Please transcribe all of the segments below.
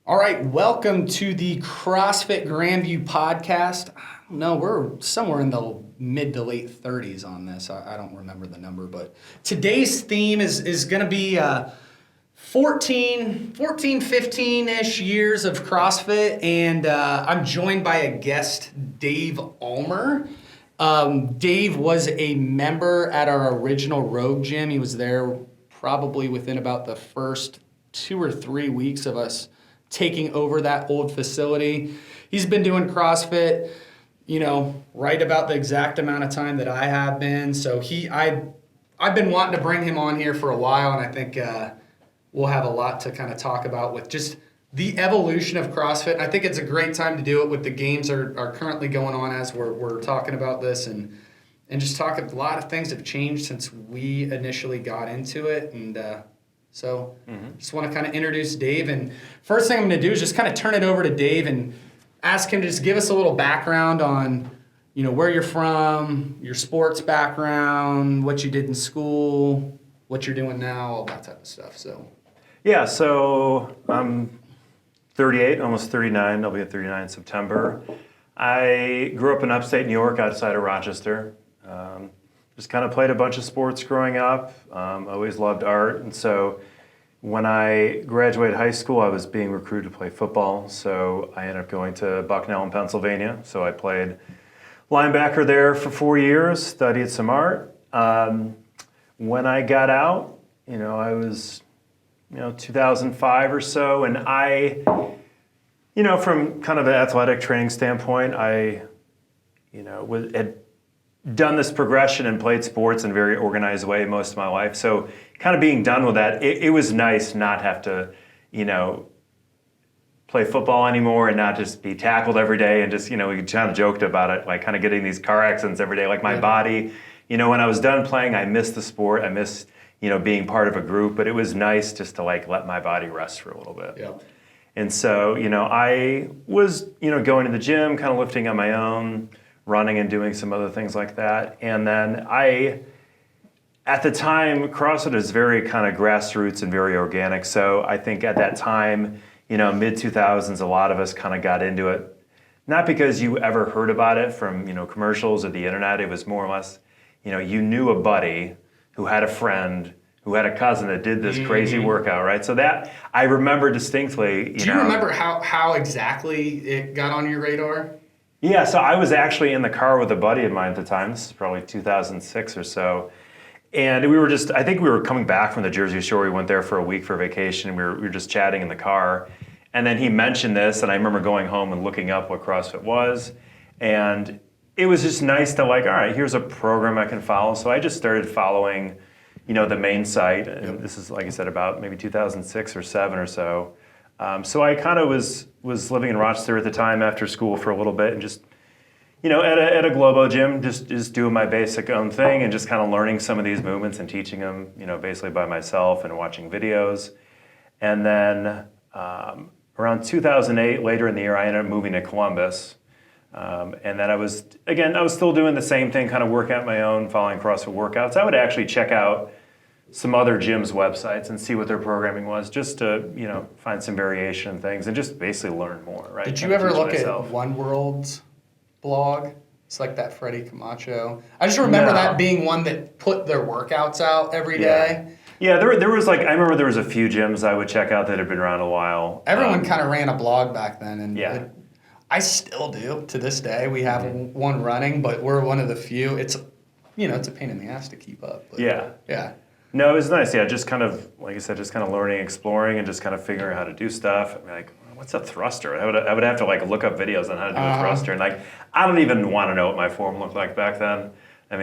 All right, welcome to the CrossFit Grandview podcast. No, we're somewhere in the mid to late 30s on this. I don't remember the number, but today's theme is going to be 14, 15-ish years of CrossFit, and I'm joined by a guest, Dave Ulmer. Dave was a member at our original Rogue Gym. He was there probably within about the first 2 or 3 weeks of us taking over that old facility. He's been doing CrossFit, right about the exact amount of time that I have been. So I've been wanting to bring him on here for a while, and I think we'll have a lot to kind of talk about with just the evolution of CrossFit. I think it's a great time to do it with the games are currently going on as we're talking about this, and just talk. A lot of things have changed since we initially got into it, and So just want to kind of introduce Dave. And first thing I'm going to do is just kind of turn it over to Dave and ask him to just give us a little background on, where you're from, your sports background, what you did in school, what you're doing now, all that type of stuff. So I'm 38, almost 39. I'll be at 39 in September. I grew up in upstate New York outside of Rochester. Just kind of played a bunch of sports growing up. Always loved art. And so when I graduated high school, I was being recruited to play football. So I ended up going to Bucknell in Pennsylvania. So I played linebacker there for 4 years, studied some art. When I got out, I was, 2005 or so. And I, from kind of an athletic training standpoint, I, had done this progression and played sports in a very organized way most of my life. So kind of being done with that, it was nice not have to, play football anymore and not just be tackled every day and just, we kind of joked about it, like kind of getting these car accidents every day. Like my body, when I was done playing, I missed the sport. I missed, being part of a group, but it was nice just to let my body rest for a little bit. Yeah. And so, I was, going to the gym, kind of lifting on my own, running and doing some other things like that. And then at the time, CrossFit is very kind of grassroots and very organic. So I think at that time, mid-2000s, a lot of us kind of got into it. Not because you ever heard about it from, commercials or the internet. It was more or less, you knew a buddy who had a friend who had a cousin that did this crazy workout, right? So that I remember distinctly. Do you remember how exactly it got on your radar? Yeah, so I was actually in the car with a buddy of mine at the time. This is probably 2006 or so. And I think we were coming back from the Jersey Shore. We went there for a week for vacation. We were just chatting in the car. And then he mentioned this, and I remember going home and looking up what CrossFit was. And it was just nice to all right, here's a program I can follow. So I just started following, the main site. And this is, like I said, about maybe 2006 or 7 or so. So I kind of was living in Rochester at the time after school for a little bit and just, at a Globo gym, just doing my basic own thing and just kind of learning some of these movements and teaching them, basically by myself and watching videos. And then around 2008, later in the year, I ended up moving to Columbus. And then I was still doing the same thing, kind of working out my own, following CrossFit workouts. I would actually check out some other gyms' websites and see what their programming was, just to find some variation and things, and just basically learn more. Right? Did you ever look at One World's blog? It's like that Freddie Camacho. I just remember that being one that put their workouts out every day. Yeah, there was I remember there was a few gyms I would check out that had been around a while. Everyone kind of ran a blog back then, and I still do to this day. We have one running, but we're one of the few. It's it's a pain in the ass to keep up. But yeah. No, it was nice. Yeah, just kind of, like I said, just kind of learning, exploring, and just kind of figuring out how to do stuff. I'm like, what's a thruster? I would have to look up videos on how to do a thruster, and I don't even want to know what my form looked like back then. I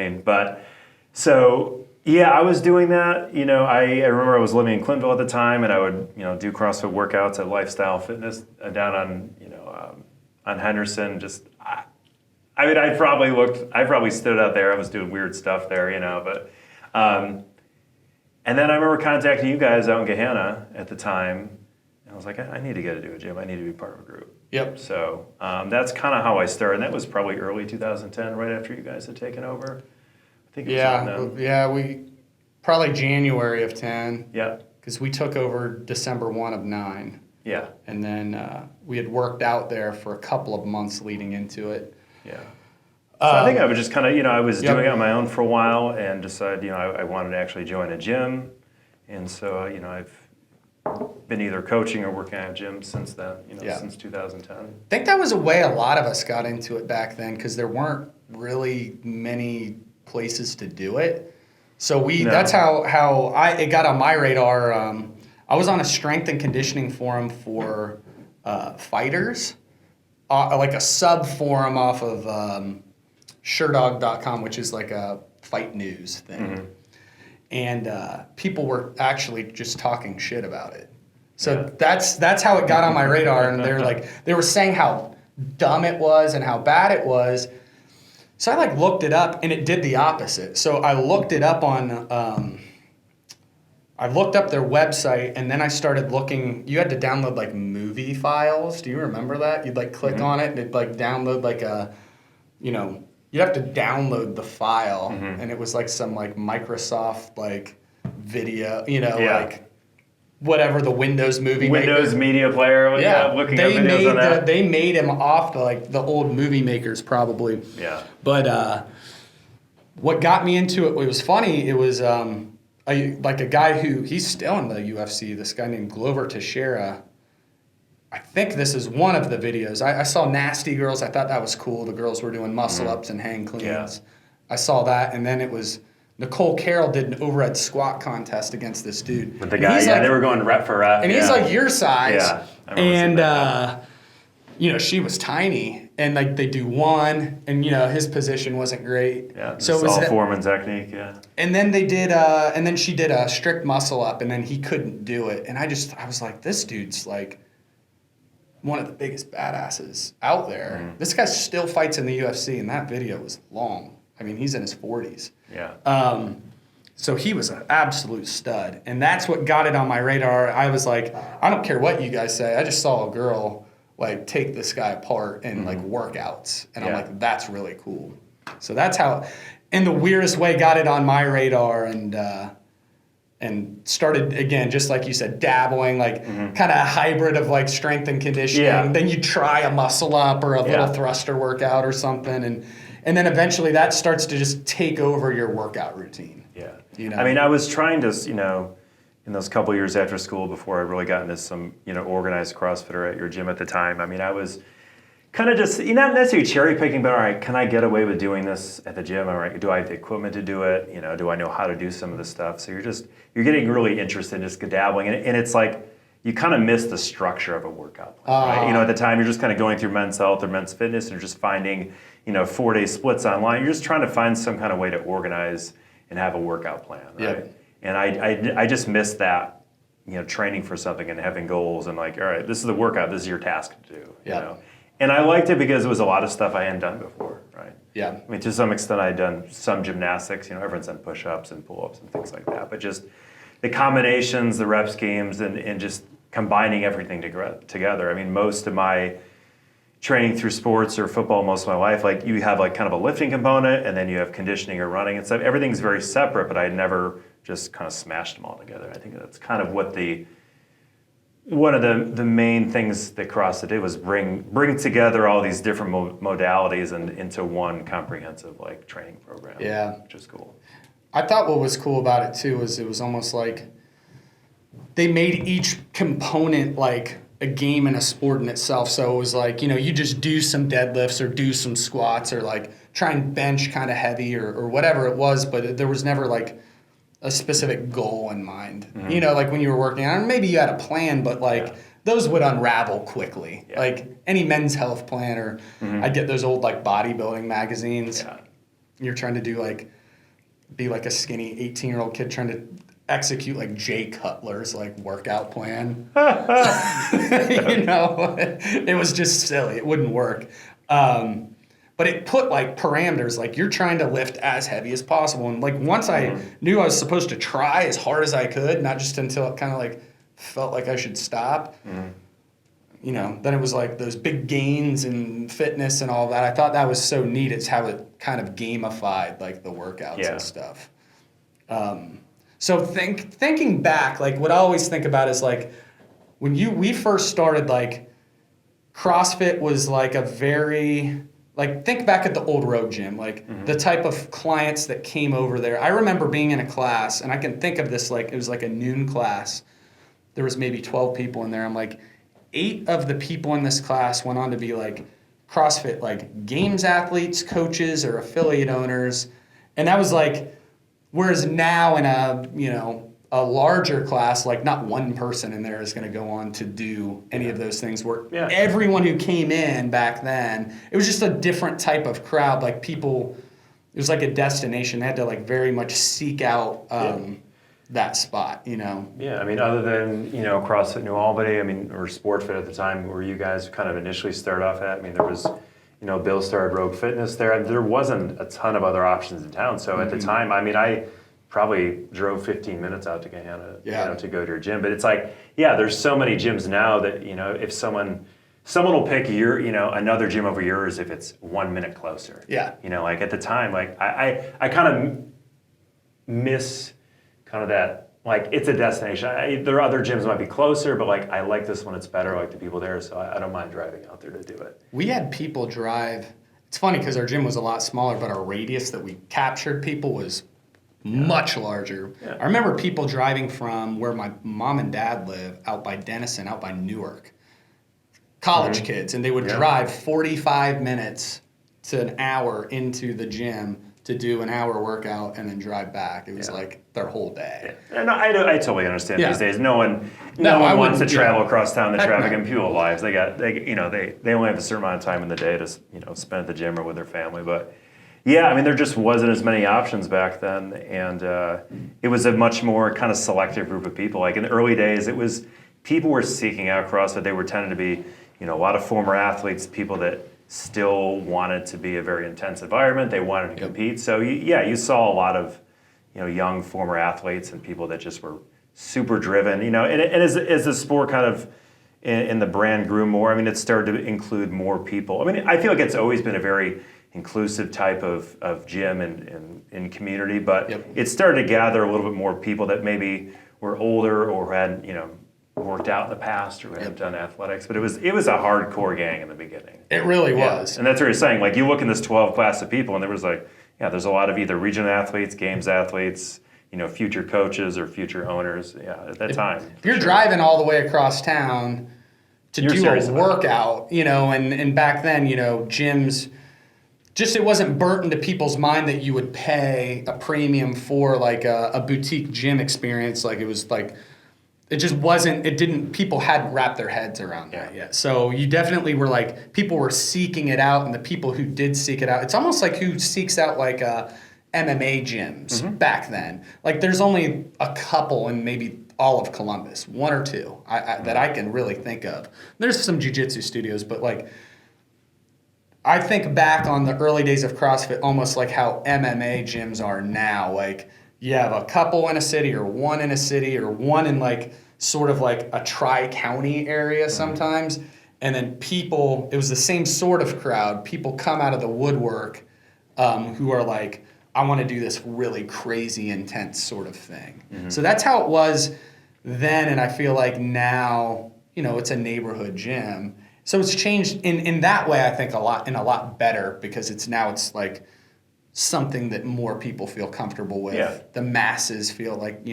was doing that. I remember I was living in Clintonville at the time, and I would do CrossFit workouts at Lifestyle Fitness down on Henderson. I probably stood out there. I was doing weird stuff there, but. And then I remember contacting you guys out in Gahanna at the time. And I was like, I need to get to do a gym. I need to be part of a group. Yep. So that's kind of how I started. And that was probably early 2010, right after you guys had taken over. I think it was we probably January of 10. Yeah. Because we took over December 1 of 9. Yeah. And then we had worked out there for a couple of months leading into it. Yeah. So I think I was just kind of, I was Yep. doing it on my own for a while and decided, I wanted to actually join a gym. And so, I've been either coaching or working at a gym since then, since 2010. I think that was a way a lot of us got into it back then because there weren't really many places to do it. So that's how it got on my radar. I was on a strength and conditioning forum for fighters, like a sub forum off of SureDog.com, which is like a fight news thing. Mm-hmm. And people were actually just talking shit about it. So that's how it got on my radar. And they were saying how dumb it was and how bad it was. So I looked it up, and it did the opposite. So I looked it up on, I looked up their website, and then I started looking. You had to download movie files. Do you remember that? You'd click mm-hmm. on it, and it'd download you'd have to download the file, mm-hmm. and it was some Microsoft video, whatever the Windows movie Windows Media Player. Looking at videos on that. They made him off the old movie makers probably. Yeah. But what got me into it was funny. It was a guy he's still in the UFC. This guy named Glover Teixeira. I think this is one of the videos. I saw Nasty Girls. I thought that was cool. The girls were doing muscle ups and hang cleans. Yeah. I saw that, and then it was Nicole Carroll did an overhead squat contest against this dude. With the guy, they were going rep for rep. And he's your size. Yeah. And she was tiny, and they do one, and his position wasn't great. Yeah. So it was all Foreman technique. Yeah. And then they did, and then she did a strict muscle up, and then he couldn't do it, and I was like, this dude's one of the biggest badasses out there. Mm. This guy still fights in the UFC, and that video was long. I mean, he's in his 40s. Yeah. So he was an absolute stud, and that's what got it on my radar. I was like, I don't care what you guys say. I just saw a girl take this guy apart in workouts, and I'm like, that's really cool. So that's how, in the weirdest way, got it on my radar, and started, again, just like you said, dabbling, kind of a hybrid of strength and conditioning. Yeah. Then you try a muscle up or a little thruster workout or something, and then eventually that starts to just take over your workout routine. Yeah. I mean, I was trying to, in those couple years after school before I really got into some, organized CrossFitter at your gym at the time, I mean, I was kind of just, not necessarily cherry picking, but all right, can I get away with doing this at the gym? All right, do I have the equipment to do it? Do I know how to do some of the stuff? So you're getting really interested in just dabbling, and it's you kind of miss the structure of a workout plan, right? At the time you're just kind of going through Men's Health or Men's Fitness, and you're just finding, 4-day splits online. You're just trying to find some kind of way to organize and have a workout plan, right? Yep. And I just missed that, training for something and having goals and all right, this is the workout, this is your task to do, And I liked it because it was a lot of stuff I hadn't done before, right? Yeah. I mean, to some extent, I'd done some gymnastics. Everyone's done push-ups and pull-ups and things like that. But just the combinations, the rep schemes, and just combining everything together. I mean, most of my training through sports or football most of my life, you have kind of a lifting component, and then you have conditioning or running and stuff. Everything's very separate, but I never just kind of smashed them all together. I think that's kind of what one of the main things that CrossFit did was bring together all these different modalities and into one comprehensive training program. Yeah, which is cool. I thought what was cool about it too was it was almost they made each component a game and a sport in itself. So it was you just do some deadlifts or do some squats or try and bench kind of heavy or whatever it was, but there was never a specific goal in mind. Mm-hmm. When you were working on it, maybe you had a plan, but those would unravel quickly. Yeah. Any Men's Health plan or I'd get those old bodybuilding magazines. Yeah. You're trying to do be a skinny 18-year-old kid trying to execute Jay Cutler's workout plan. It was just silly. It wouldn't work. But it put parameters, you're trying to lift as heavy as possible. And once I knew I was supposed to try as hard as I could, not just until it kind of felt like I should stop. Mm-hmm. Then it was those big gains and fitness and all that. I thought that was so neat. It's how it kind of gamified the workouts and stuff. So thinking back, what I always think about is when we first started, like CrossFit was like a very, like, think back at the old Rogue Gym, like the type of clients that came over there. I remember being in a class, and I can think of this like it was like a noon class. There was maybe 12 people in there. I'm like, 8 of the people in this class went on to be like CrossFit, like games athletes, coaches, or affiliate owners. And that was like, whereas now in a larger class, like not one person in there is going to go on to do any of those things, where everyone who came in back then, it was just a different type of crowd. Like people, it was like a destination. They had to like very much seek out that spot, Yeah, I mean, other than, CrossFit New Albany, I mean, or SportFit at the time, where you guys kind of initially started off at, I mean, there was, Bill started Rogue Fitness there, and there wasn't a ton of other options in town. So at the time, I mean, I probably drove 15 minutes out to Gahanna, to go to your gym. But it's like, there's so many gyms now that, if someone will pick another gym over yours if it's 1 minute closer. Yeah. Like at the time, like I kind of miss kind of that, like it's a destination. There are other gyms that might be closer, but like I like this one, it's better, I like the people there, so I don't mind driving out there to do it. We had people drive. It's funny because our gym was a lot smaller, but our radius that we captured people was much larger. Yeah. I remember people driving from where my mom and dad live out by Denison, out by Newark, college kids, and they would drive 45 minutes to an hour into the gym to do an hour workout and then drive back. It was like their whole day. Yeah. And I totally understand these days. No one wants to travel across town. The traffic and people's lives. They only have a certain amount of time in the day to spend at the gym or with their family. But yeah, I mean, there just wasn't as many options back then, and it was a much more kind of selective group of people. Like in the early days, it was people were seeking out CrossFit. They were tending to be a lot of former athletes, people that still wanted to be a very intense environment. They wanted to compete. So you saw a lot of young former athletes and people that just were super driven. And as the sport kind of in the brand grew more, I mean, it started to include more people. I mean, I feel like it's always been a very inclusive type of gym and community, but it started to gather a little bit more people that maybe were older or had worked out in the past or had done athletics, but it was a hardcore gang in the beginning. It really was. And that's what you're saying. Like you look in this 12 class of people, and there was like, there's a lot of either regional athletes, games athletes, future coaches or future owners. Yeah, at that time. If you're driving all the way across town to do a workout, and back then, gyms, just it wasn't burnt into people's mind that you would pay a premium for like a boutique gym experience. Like it was like, it just wasn't, people hadn't wrapped their heads around that yet. So you definitely were like, people were seeking it out, and the people who did seek it out, it's almost like who seeks out like MMA gyms back then. Like there's only a couple in maybe all of Columbus, 1 or 2 that I can really think of. There's some jiu-jitsu studios, but like, I think back on the early days of CrossFit almost like how MMA gyms are now. Like you have a couple in a city or one in a city or one in like sort of like a tri-county area sometimes. And then people, it was the same sort of crowd. People come out of the woodwork who are like, I want to do this really crazy, intense sort of thing. So that's how it was then. And I feel like now, it's a neighborhood gym. So it's changed in that way, I think, a lot better, because it's like something that more people feel comfortable with. Yeah. The masses feel like,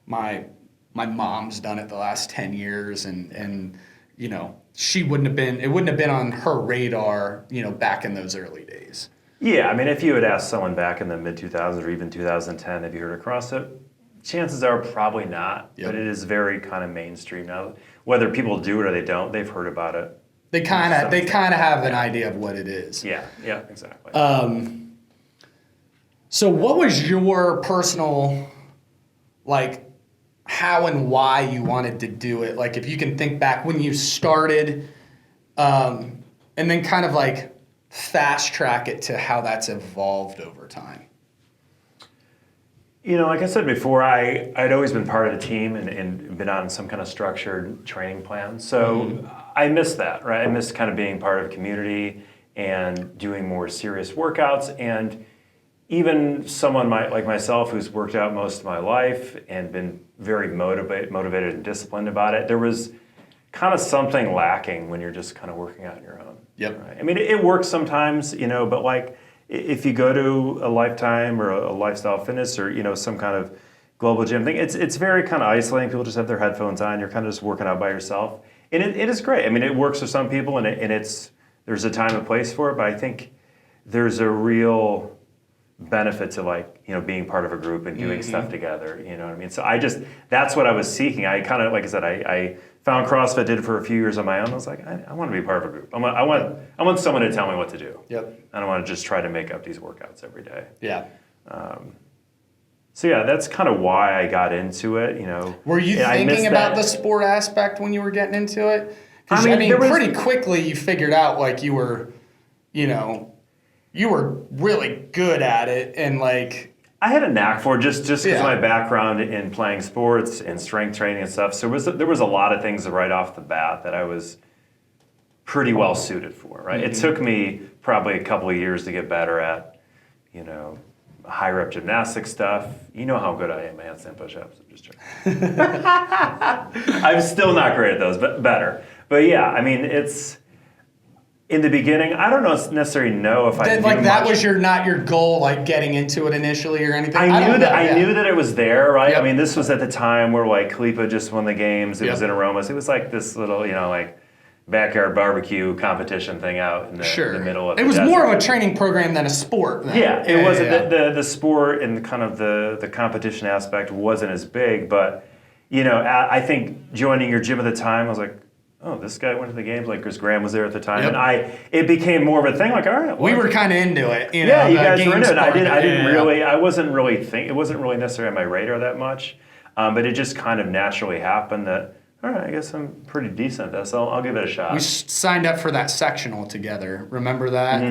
my mom's done it the last 10 years and it wouldn't have been on her radar, back in those early days. Yeah, I mean, if you had asked someone back in the mid-2000s or even 2010, have you heard of CrossFit? Chances are probably not, but it is very kind of mainstream now. Whether people do it or they don't, they've heard about it. They kind of have an idea of what it is. Yeah, exactly. So what was your personal, like, how and why you wanted to do it? Like, if you can think back when you started, and then kind of like fast track it to how that's evolved over time. Like I said before, I'd always been part of the team and been on some kind of structured training plan. So I miss that, right? I miss kind of being part of a community and doing more serious workouts. And even someone like myself who's worked out most of my life and been very motivated and disciplined about it, there was kind of something lacking when you're just kind of working out on your own. Yep. Right? I mean, it works sometimes, but like if you go to a Lifetime or a Lifestyle Fitness or, some kind of global gym thing, it's very kind of isolating. People just have their headphones on. You're kind of just working out by yourself. And it is great. I mean, it works for some people and there's a time and place for it, but I think there's a real benefit to being part of a group and doing stuff together, you know what I mean? So that's what I was seeking. I kind of, like I said, I found CrossFit, did it for a few years on my own. I was like, I want to be part of a group. I want someone to tell me what to do. Yep. I don't want to just try to make up these workouts every day. Yeah. So yeah, that's kind of why I got into it, Were you thinking about the sport aspect when you were getting into it? I mean, pretty quickly you figured out like you were, you were really good at it and like... I had a knack for it just because of my background in playing sports and strength training and stuff. So there was a lot of things right off the bat that I was pretty well suited for, right? It took me probably a couple of years to get better at, high rep gymnastic stuff. You know how good I am at handstand push-ups. I'm just joking. I'm still not great at those, but better. But yeah, I mean, it's... In the beginning, I don't necessarily know if I like that was not your goal, like getting into it initially or anything. I knew that it was there, right? Yep. I mean, this was at the time where like Kalipa just won the games. It was in Aromas. It was like this little, like backyard barbecue competition thing out in the middle of. It was more of a training program than a sport. Then. Yeah, it wasn't the sport and kind of the competition aspect wasn't as big, but I think joining your gym at the time, I was like, oh, this guy went to the games, like Chris Graham was there at the time, and it became more of a thing. Like, all right, we were kind of into it. You guys were into it. I wasn't really it wasn't really necessarily on my radar that much, but it just kind of naturally happened that. All right, I guess I'm pretty decent at this. So I'll give it a shot. We signed up for that sectional together. Remember that?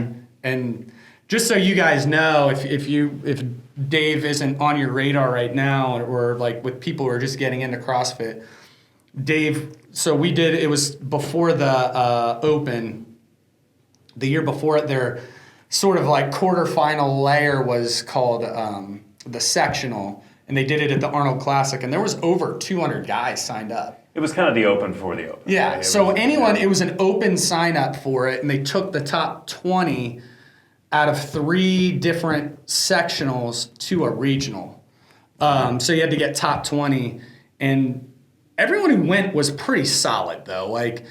And just so you guys know, if Dave isn't on your radar right now, or like with people who are just getting into CrossFit, Dave. So it was before the Open, the year before it, their sort of like quarterfinal layer was called the sectional, and they did it at the Arnold Classic, and there was over 200 guys signed up. It was kind of the Open for the Open. Yeah, right? It was an open sign up for it, and they took the top 20 out of 3 different sectionals to a regional. So you had to get top 20, and everyone who went was pretty solid, though. Like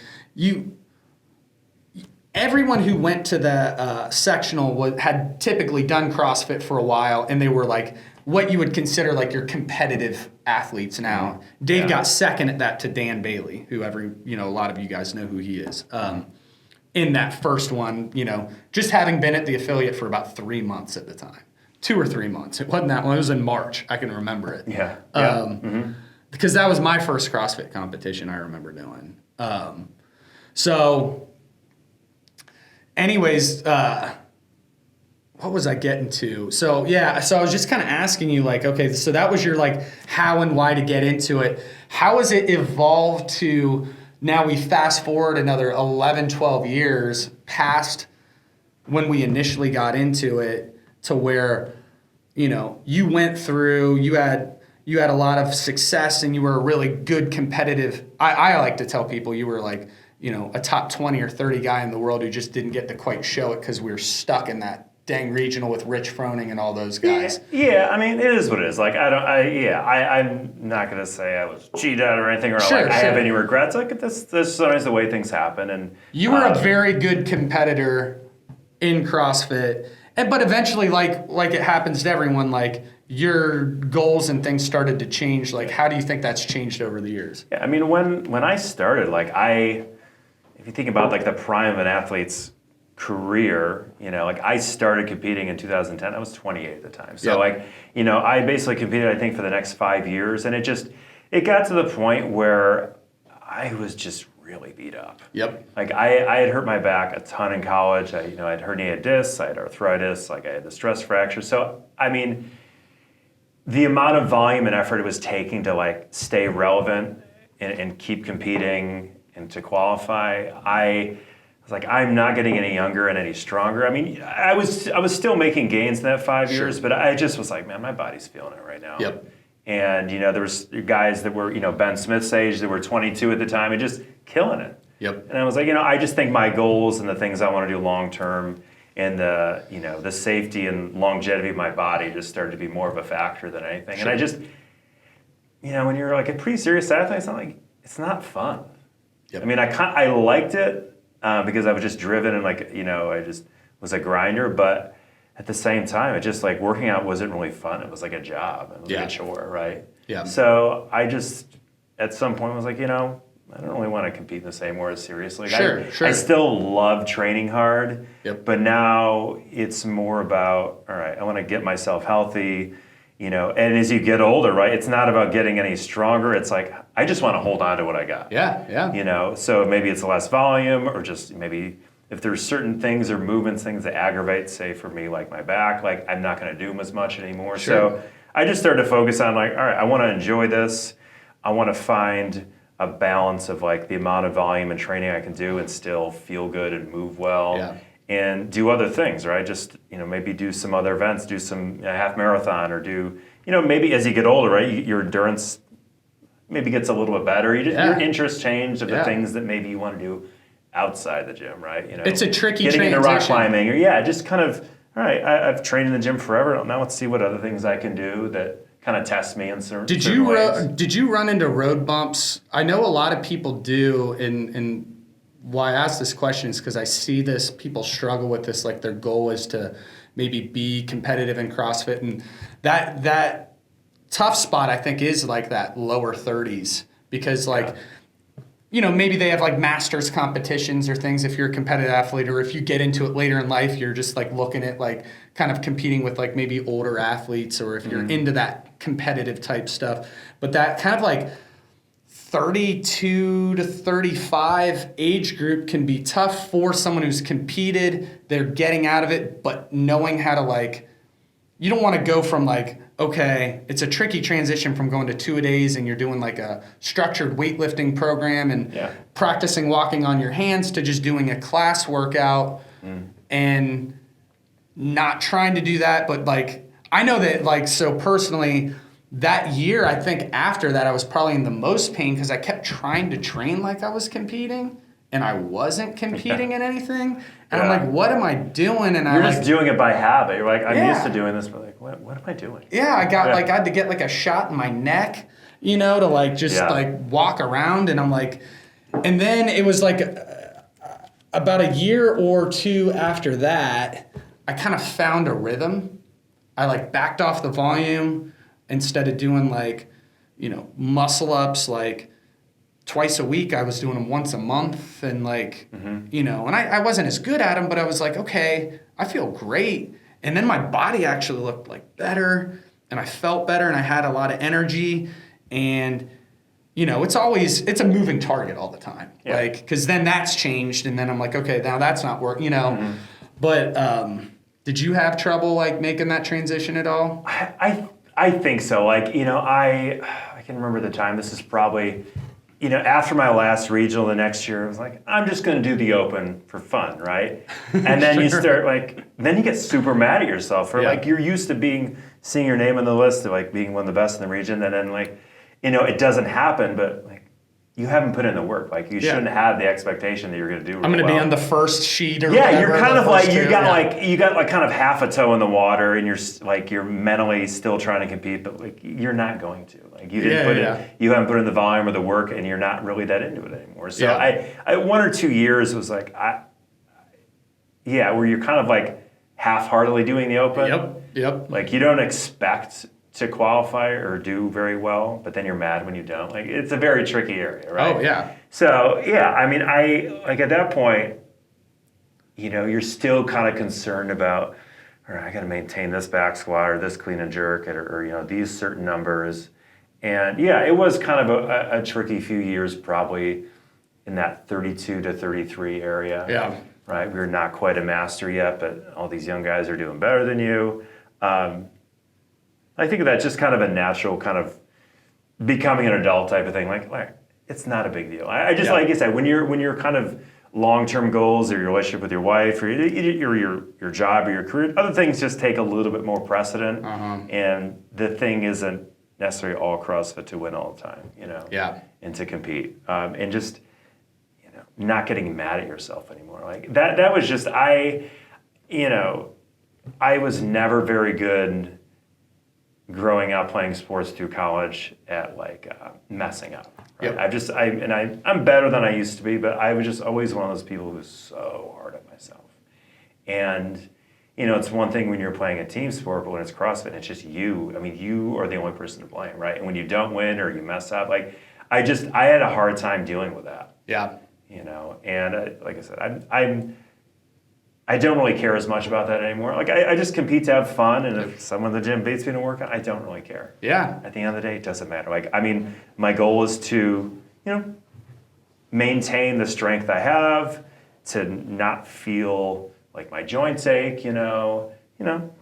everyone who went to the sectional had typically done CrossFit for a while, and they were like what you would consider like your competitive athletes now. Dave got second at that to Dan Bailey, who a lot of you guys know who he is. In that first one, just having been at the affiliate for about 3 months at the time, 2 or 3 months. It wasn't that long. It was in March. I can remember it. Yeah. Because that was my first CrossFit competition I remember doing. So anyways, what was I getting to? So I was just kind of asking you like, okay, so that was your like how and why to get into it. How has it evolved to now we fast forward another 11, 12 years past when we initially got into it to where, you went through, you had a lot of success and you were a really good competitive. I like to tell people you were like, a top 20 or 30 guy in the world who just didn't get to quite show it because we were stuck in that dang regional with Rich Froning and all those guys. Yeah, I mean, it is what it is. Like, I'm not going to say I was cheated out or anything or I have any regrets. Like, that's sometimes the way things happen. And you were a very good competitor in CrossFit. But eventually, like it happens to everyone, like your goals and things started to change. Like, how do you think that's changed over the years? Yeah, I mean, when I started, like if you think about like the prime of an athlete's career, like I started competing in 2010. I was 28 at the time. So I basically competed, I think, for the next 5 years, and it got to the point where I was just really beat up. Yep. Like I had hurt my back a ton in college. I had herniated discs, I had arthritis, like I had the stress fracture. So I mean, the amount of volume and effort it was taking to like stay relevant and keep competing and to qualify, I was like, I'm not getting any younger and any stronger. I mean, I was still making gains in that 5 years, but I just was like, man, my body's feeling it right now. Yep. And, there was guys that were, Ben Smith's age that were 22 at the time and just killing it. Yep. And I was like, I just think my goals and the things I want to do long term and the safety and longevity of my body just started to be more of a factor than anything. Sure. And I just, when you're like a pretty serious athlete, it's not fun. Yep. I mean, I liked it because I was just driven and I just was a grinder, but at the same time, it just like working out wasn't really fun. It was like a job. It was like a chore, right? Yeah. So I just, at some point, was like, I don't really want to compete in the same way as seriously. Sure. I still love training hard, but now it's more about, all right, I want to get myself healthy, and as you get older, right, it's not about getting any stronger. It's like, I just want to hold on to what I got. Yeah. So maybe it's less volume or just maybe if there's certain things or movements, things that aggravate, say for me, like my back, like I'm not going to do them as much anymore. Sure. So I just started to focus on like, all right, I want to enjoy this. I want to find a balance of like the amount of volume and training I can do and still feel good and move well and do other things, right? Just, maybe do some other events, do some half marathon or do, maybe as you get older, right, your endurance maybe gets a little bit better. Your interests change of the things that maybe you want to do outside the gym, right? It's a tricky getting transition. into rock climbing, or just kind of, all right, I've trained in the gym forever. Now let's see what other things I can do that kind of test me in certain ways. Did you run into road bumps? I know a lot of people do, and why I ask this question is because I see this, people struggle with this, like their goal is to maybe be competitive in CrossFit, and that tough spot I think is like that lower 30s, because like, maybe they have like masters competitions or things if you're a competitive athlete, or if you get into it later in life, you're just like looking at like kind of competing with like maybe older athletes, or if you're into that competitive type stuff. But that kind of like 32 to 35 age group can be tough for someone who's competed, they're getting out of it, but knowing how to like, you don't want to go from like, okay, it's a tricky transition from going to 2-a-days and you're doing like a structured weightlifting program and practicing walking on your hands to just doing a class workout and not trying to do that. But like, I know that like, so personally that year, I think after that, I was probably in the most pain because I kept trying to train like I was competing and I wasn't competing in anything. And I'm like, what am I doing? And you're just doing it by habit. You're like, I'm used to doing this, but like, what am I doing? Yeah, I had to get like a shot in my neck, to like just like walk around. And I'm like, and then it was like about a year or two after that, I kind of found a rhythm. I like backed off the volume instead of doing like, muscle ups like twice a week. I was doing them once a month and like, and I wasn't as good at them, but I was like, okay, I feel great. And then my body actually looked like better and I felt better and I had a lot of energy. And, it's a moving target all the time. Yeah. Like, cause then that's changed. And then I'm like, okay, now that's not working, but, did you have trouble like making that transition at all? I think so. Like, I can remember the time, this is probably, after my last regional the next year, I was like, I'm just going to do the open for fun, right? And then you start then you get super mad at yourself for like, you're used to seeing your name on the list of like being one of the best in the region. And then like, it doesn't happen, but like, you haven't put in the work. Like you shouldn't have the expectation that you're going to do. I'm going to be on the first sheet or whatever, you're kind of like you got like kind of half a toe in the water, and you're mentally still trying to compete, but like you're not going to. Like you didn't put it, you haven't put in the volume or the work, and you're not really that into it anymore. So I 1 or 2 years was like where you're kind of like half-heartedly doing the open. Yep. Like you don't expect to qualify or do very well, but then you're mad when you don't. Like it's a very tricky area, right? Oh yeah. So I mean, at that point, you're still kind of concerned about, all right, I got to maintain this back squat or this clean and jerk or these certain numbers, and it was kind of a tricky few years, probably in that 32 to 33 area. Yeah. Right. We were not quite a master yet, but all these young guys are doing better than you. I think of that just kind of a natural kind of becoming an adult type of thing. Like it's not a big deal. I just like you said, when you're kind of long-term goals or your relationship with your wife or your job or your career, other things just take a little bit more precedent. And the thing isn't necessarily all CrossFit to win all the time, Yeah. and to compete, and just not getting mad at yourself anymore. Like that was just I was never very good growing up playing sports through college at messing up. Right? Yep. I'm better than I used to be, but I was just always one of those people who was so hard on myself. And it's one thing when you're playing a team sport, but when it's CrossFit, it's just you. I mean, you are the only person to blame, right? And when you don't win or you mess up, I had a hard time dealing with that. Yeah. And like I said, I don't really care as much about that anymore. Like I just compete to have fun, and if someone in the gym beats me in a workout, I don't really care. Yeah. At the end of the day, it doesn't matter. My goal is to, maintain the strength I have, to not feel like my joints ache, to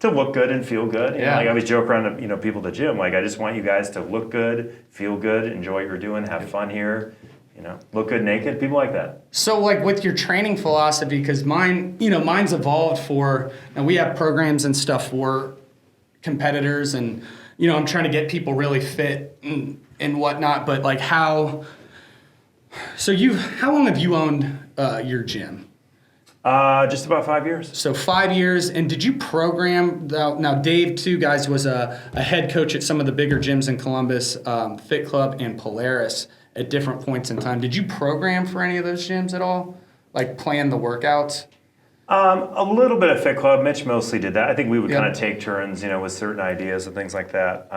look good and feel good. Yeah. I always joke around to, people at the gym, I just want you guys to look good, feel good, enjoy what you're doing, have fun here. Look good naked, people like that. So with your training philosophy, because mine's evolved and we have programs and stuff for competitors, and, I'm trying to get people really fit and whatnot, but how long have you owned your gym? Just about 5 years. So 5 years, and did you program, now Dave too, guys, was a head coach at some of the bigger gyms in Columbus, Fit Club and Polaris, at different points in time. Did you program for any of those gyms at all? Plan the workouts? A little bit of Fit Club. Mitch mostly did that. I think we would kind of take turns, with certain ideas and things like that.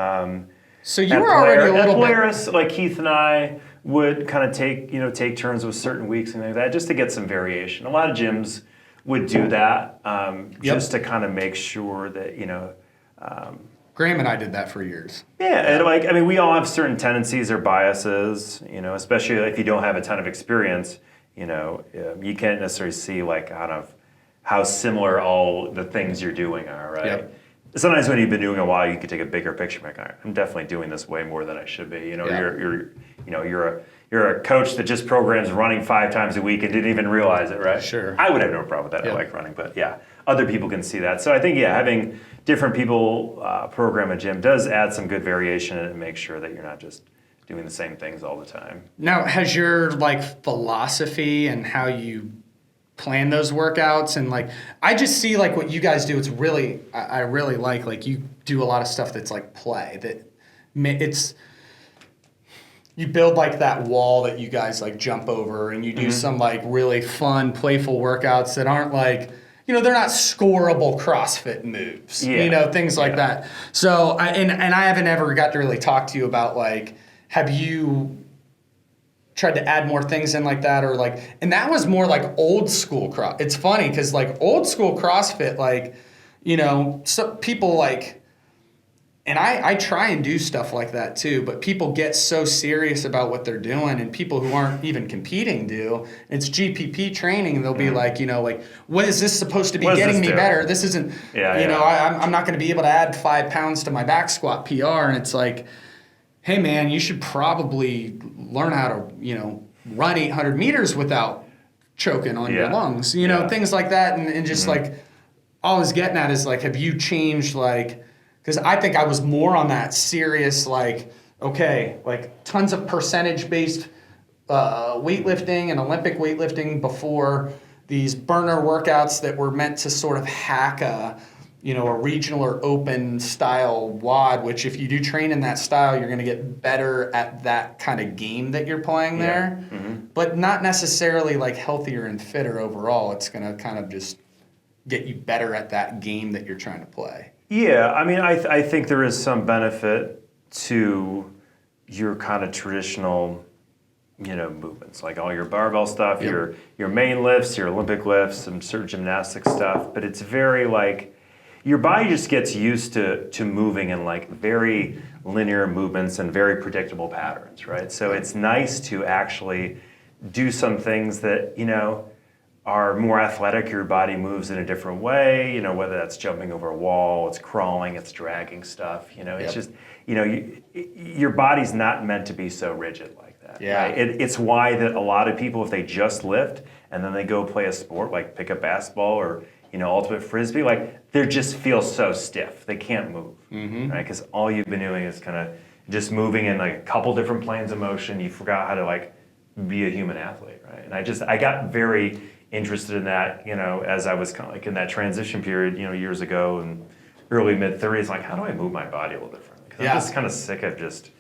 So you were already a little bit... Polaris, Keith and I would kind of take turns with certain weeks and things like that, just to get some variation. A lot of gyms would do that, just to kind of make sure that, Graham and I did that for years. Yeah, and we all have certain tendencies or biases, especially if you don't have a ton of experience, you can't necessarily see kind of how similar all the things you're doing are, right? Yep. Sometimes when you've been doing it a while, you can take a bigger picture. I'm definitely doing this way more than I should be. You're a coach that just programs running 5 times a week and didn't even realize it, right? Sure. I would have no problem with that. Yep. I like running, but yeah, other people can see that. So I think having different people program a gym does add some good variation and make sure that you're not just doing the same things all the time. Now, has your philosophy and how you plan those workouts and I just see what you guys do, it's really, I really like you do a lot of stuff that's play, that it's, you build that wall that you guys jump over, and you do some really fun, playful workouts that aren't they're not scoreable CrossFit moves, things like that. So, I haven't ever got to really talk to you about have you tried to add more things in that, or and that was more old school cross. It's funny because old school CrossFit, some people and I try and do stuff like that too, but people get so serious about what they're doing, and people who aren't even competing do. It's GPP training, and they'll be what is this supposed to be getting me better? This isn't, I'm not going to be able to add 5 pounds to my back squat PR. And it's hey man, you should probably learn how to, run 800 meters without choking on your lungs, things like that. And just all I was getting at is have you changed because I think I was more on that serious, tons of percentage-based weightlifting and Olympic weightlifting before these burner workouts that were meant to sort of hack a regional or open style WOD, which if you do train in that style, you're going to get better at that kind of game that you're playing there, but not necessarily healthier and fitter overall. It's going to kind of just get you better at that game that you're trying to play. Yeah, I think there is some benefit to your kind of traditional, movements, all your barbell stuff, your main lifts, your Olympic lifts, some certain gymnastic stuff. But it's very your body just gets used to moving in very linear movements and very predictable patterns, right? So it's nice to actually do some things that are more athletic. Your body moves in a different way, whether that's jumping over a wall, it's crawling, it's dragging stuff, it's just, your body's not meant to be so rigid like that. Yeah. Right? It's why that a lot of people, if they just lift and then they go play a sport, pick up basketball or, ultimate frisbee, they just feel so stiff. They can't move, right? Because all you've been doing is kind of just moving in like a couple different planes of motion. You forgot how to like be a human athlete, right? And I got very interested in that, as I was kind of like in that transition period, years ago and early mid 30s, like how do I move my body a little different? Because I'm just kind of sick of just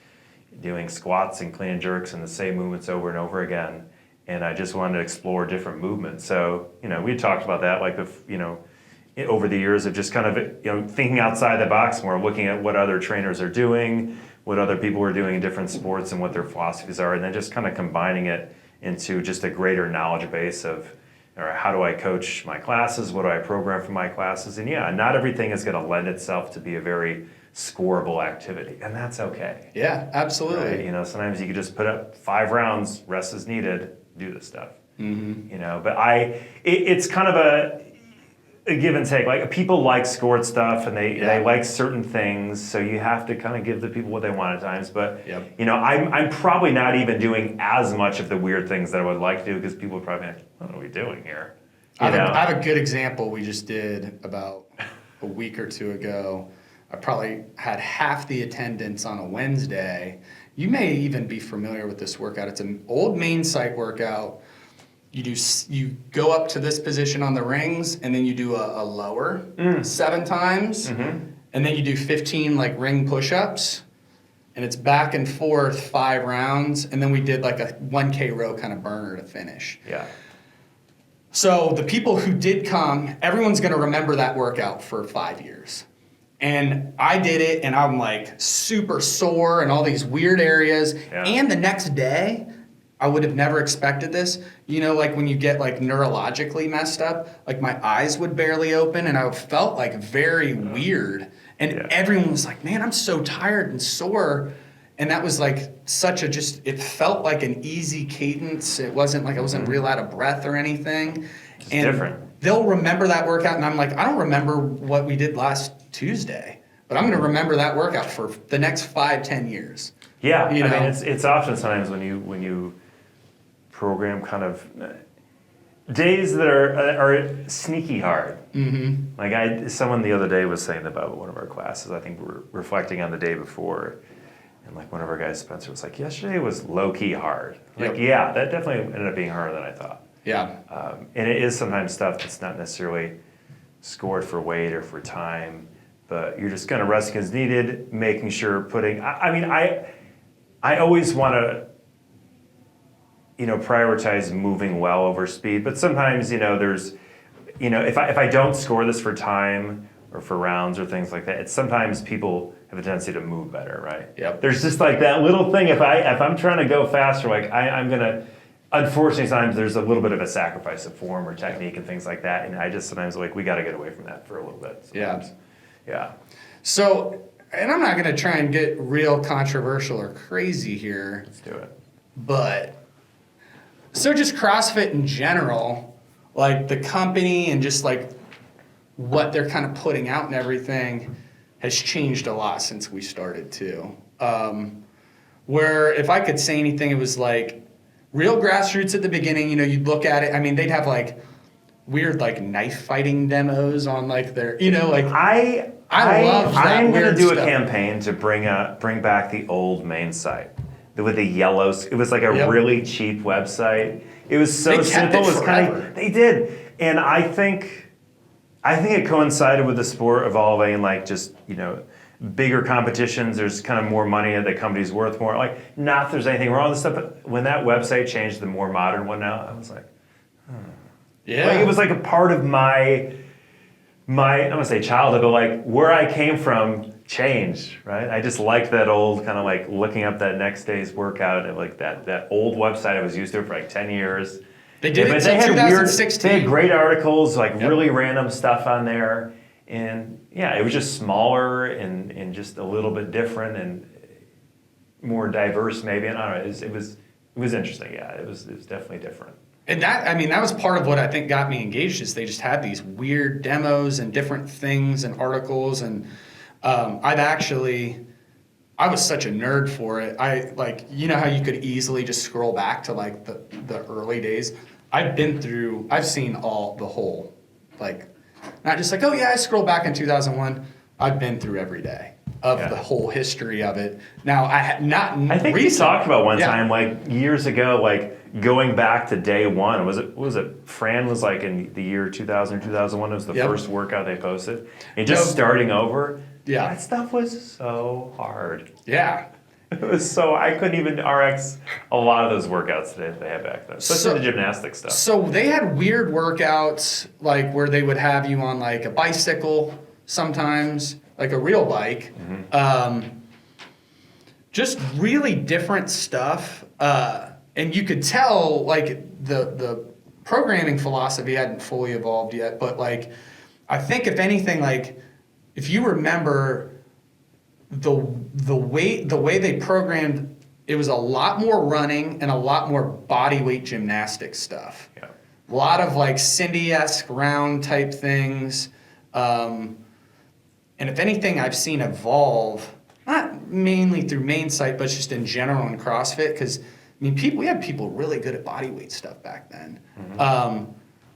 doing squats and clean and jerks and the same movements over and over again. And I just wanted to explore different movements. So, we talked about that, like, over the years of just kind of, thinking outside the box more, looking at what other trainers are doing, what other people are doing in different sports and what their philosophies are, and then just kind of combining it into just a greater knowledge base of, or how do I coach my classes? What do I program for my classes? And not everything is going to lend itself to be a very scoreable activity, and that's okay. Yeah, absolutely. Right? Sometimes you could just put up 5 rounds, rest as needed, do this stuff. But it's kind of a give and take. Like people like scored stuff and they like certain things, so you have to kind of give the people what they want at times. But I'm probably not even doing as much of the weird things that I would like to do because people are probably like, what are we doing here? I have a good example we just did about a week or two ago. I probably had half the attendance on a Wednesday. You may even be familiar with this workout. It's an old main site workout. You go up to this position on the rings, and then you do a lower 7 times, and then you do 15 like ring push-ups, and it's back and forth 5 rounds, and then we did like a 1K row kind of burner to finish. Yeah. So the people who did come, everyone's going to remember that workout for 5 years. And I did it, and I'm like super sore in all these weird areas. Yeah. And the next day, I would have never expected this. Like when you get like neurologically messed up, like my eyes would barely open, and I felt like very weird. And everyone was like, man, I'm so tired and sore. And that was like it felt like an easy cadence. It wasn't like I wasn't real out of breath or anything. It's different. They'll remember that workout, and I'm like, I don't remember what we did last Tuesday, but I'm going to remember that workout for the next 5-10 years. Yeah, I mean, it's often sometimes when you program kind of days that are sneaky hard. Mm-hmm. Like someone the other day was saying about one of our classes. I think we were reflecting on the day before, and like one of our guys, Spencer, was like, yesterday was low key hard. Like, yeah, that definitely ended up being harder than I thought. Yeah. And it is sometimes stuff that's not necessarily scored for weight or for time, but you're just kind of resting as needed, making sure I always want to, prioritize moving well over speed, but sometimes, there's, if I don't score this for time or for rounds or things like that, it's sometimes people have a tendency to move better, right? Yep. There's just like that little thing, if I'm trying to go faster, like I'm going to, unfortunately, sometimes there's a little bit of a sacrifice of form or technique and things like that, and I just sometimes like we got to get away from that for a little bit. Sometimes. Yeah. So, and I'm not going to try and get real controversial or crazy here. Let's do it. But so just CrossFit in general, like the company and just like what they're kind of putting out and everything has changed a lot since we started too. Where if I could say anything, it was like real grassroots at the beginning. You'd look at it. I mean, they'd have like weird like knife fighting demos on like their, like I love that. I'm going to do stuff. A campaign to bring back the old main site with the yellows. It was like a really cheap website. It was so simple. It was they did, and I think it coincided with the sport evolving, like just bigger competitions. There's kind of more money that the company's worth more. Like, not that there's anything wrong with stuff, but when that website changed, the more modern one now, I was like, yeah. Like, it was like a part of my I'm gonna say childhood, but like where I came from changed, right? I just liked that old kind of like looking up that next day's workout and like that old website I was used to for like 10 years. They did it since 2016. They had great articles, like really random stuff on there. And it was just smaller and just a little bit different and more diverse maybe. And I don't know, it was interesting. Yeah, it was definitely different. And that was part of what I think got me engaged is they just had these weird demos and different things and articles. And I was such a nerd for it. I like, how you could easily just scroll back to like the early days. I've seen the whole, like, not just like, oh yeah, I scrolled back in 2001. I've been through every day. of the whole history of it. Now, I think we talked about one time, like years ago, like going back to day one. Was it Fran was like in the year 2000 or 2001, it was the first workout they posted. And just starting over, that stuff was so hard. Yeah. It was so, I couldn't even RX a lot of those workouts that they had back then, especially the gymnastic stuff. So they had weird workouts, like where they would have you on like a bicycle sometimes, like a real bike. Just really different stuff. And you could tell like the programming philosophy hadn't fully evolved yet, but like, I think if anything, like if you remember the way they programmed, it was a lot more running and a lot more body weight gymnastic stuff. Yeah. A lot of like Cindy-esque round type things. And if anything, I've seen evolve, not mainly through main site, but just in general in CrossFit. Because I mean, we had people really good at body weight stuff back then.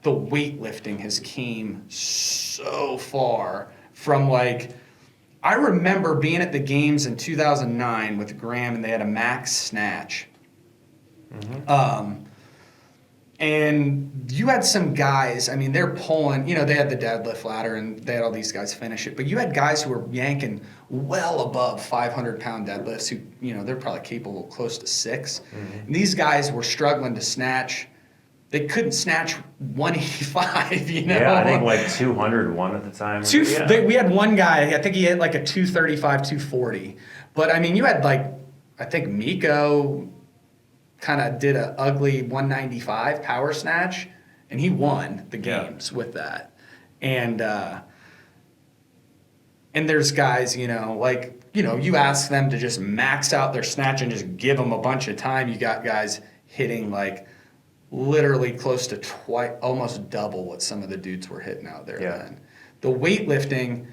The weightlifting has came so far from like. I remember being at the games in 2009 with Graham, and they had a max snatch. And you had some guys, I mean, they're pulling, they had the deadlift ladder, and they had all these guys finish it. But you had guys who were yanking well above 500-pound deadlifts who, they're probably capable of close to 6. And these guys were struggling to snatch. They couldn't snatch 185, Yeah, I think like 201 at the time. We had one guy, I think he hit like a 235, 240. But I mean, you had like, I think Miko kind of did a ugly 195 power snatch, and he won the games with that. And there's guys, you ask them to just max out their snatch and just give them a bunch of time. You got guys hitting like literally close to almost double what some of the dudes were hitting out there then. The weightlifting,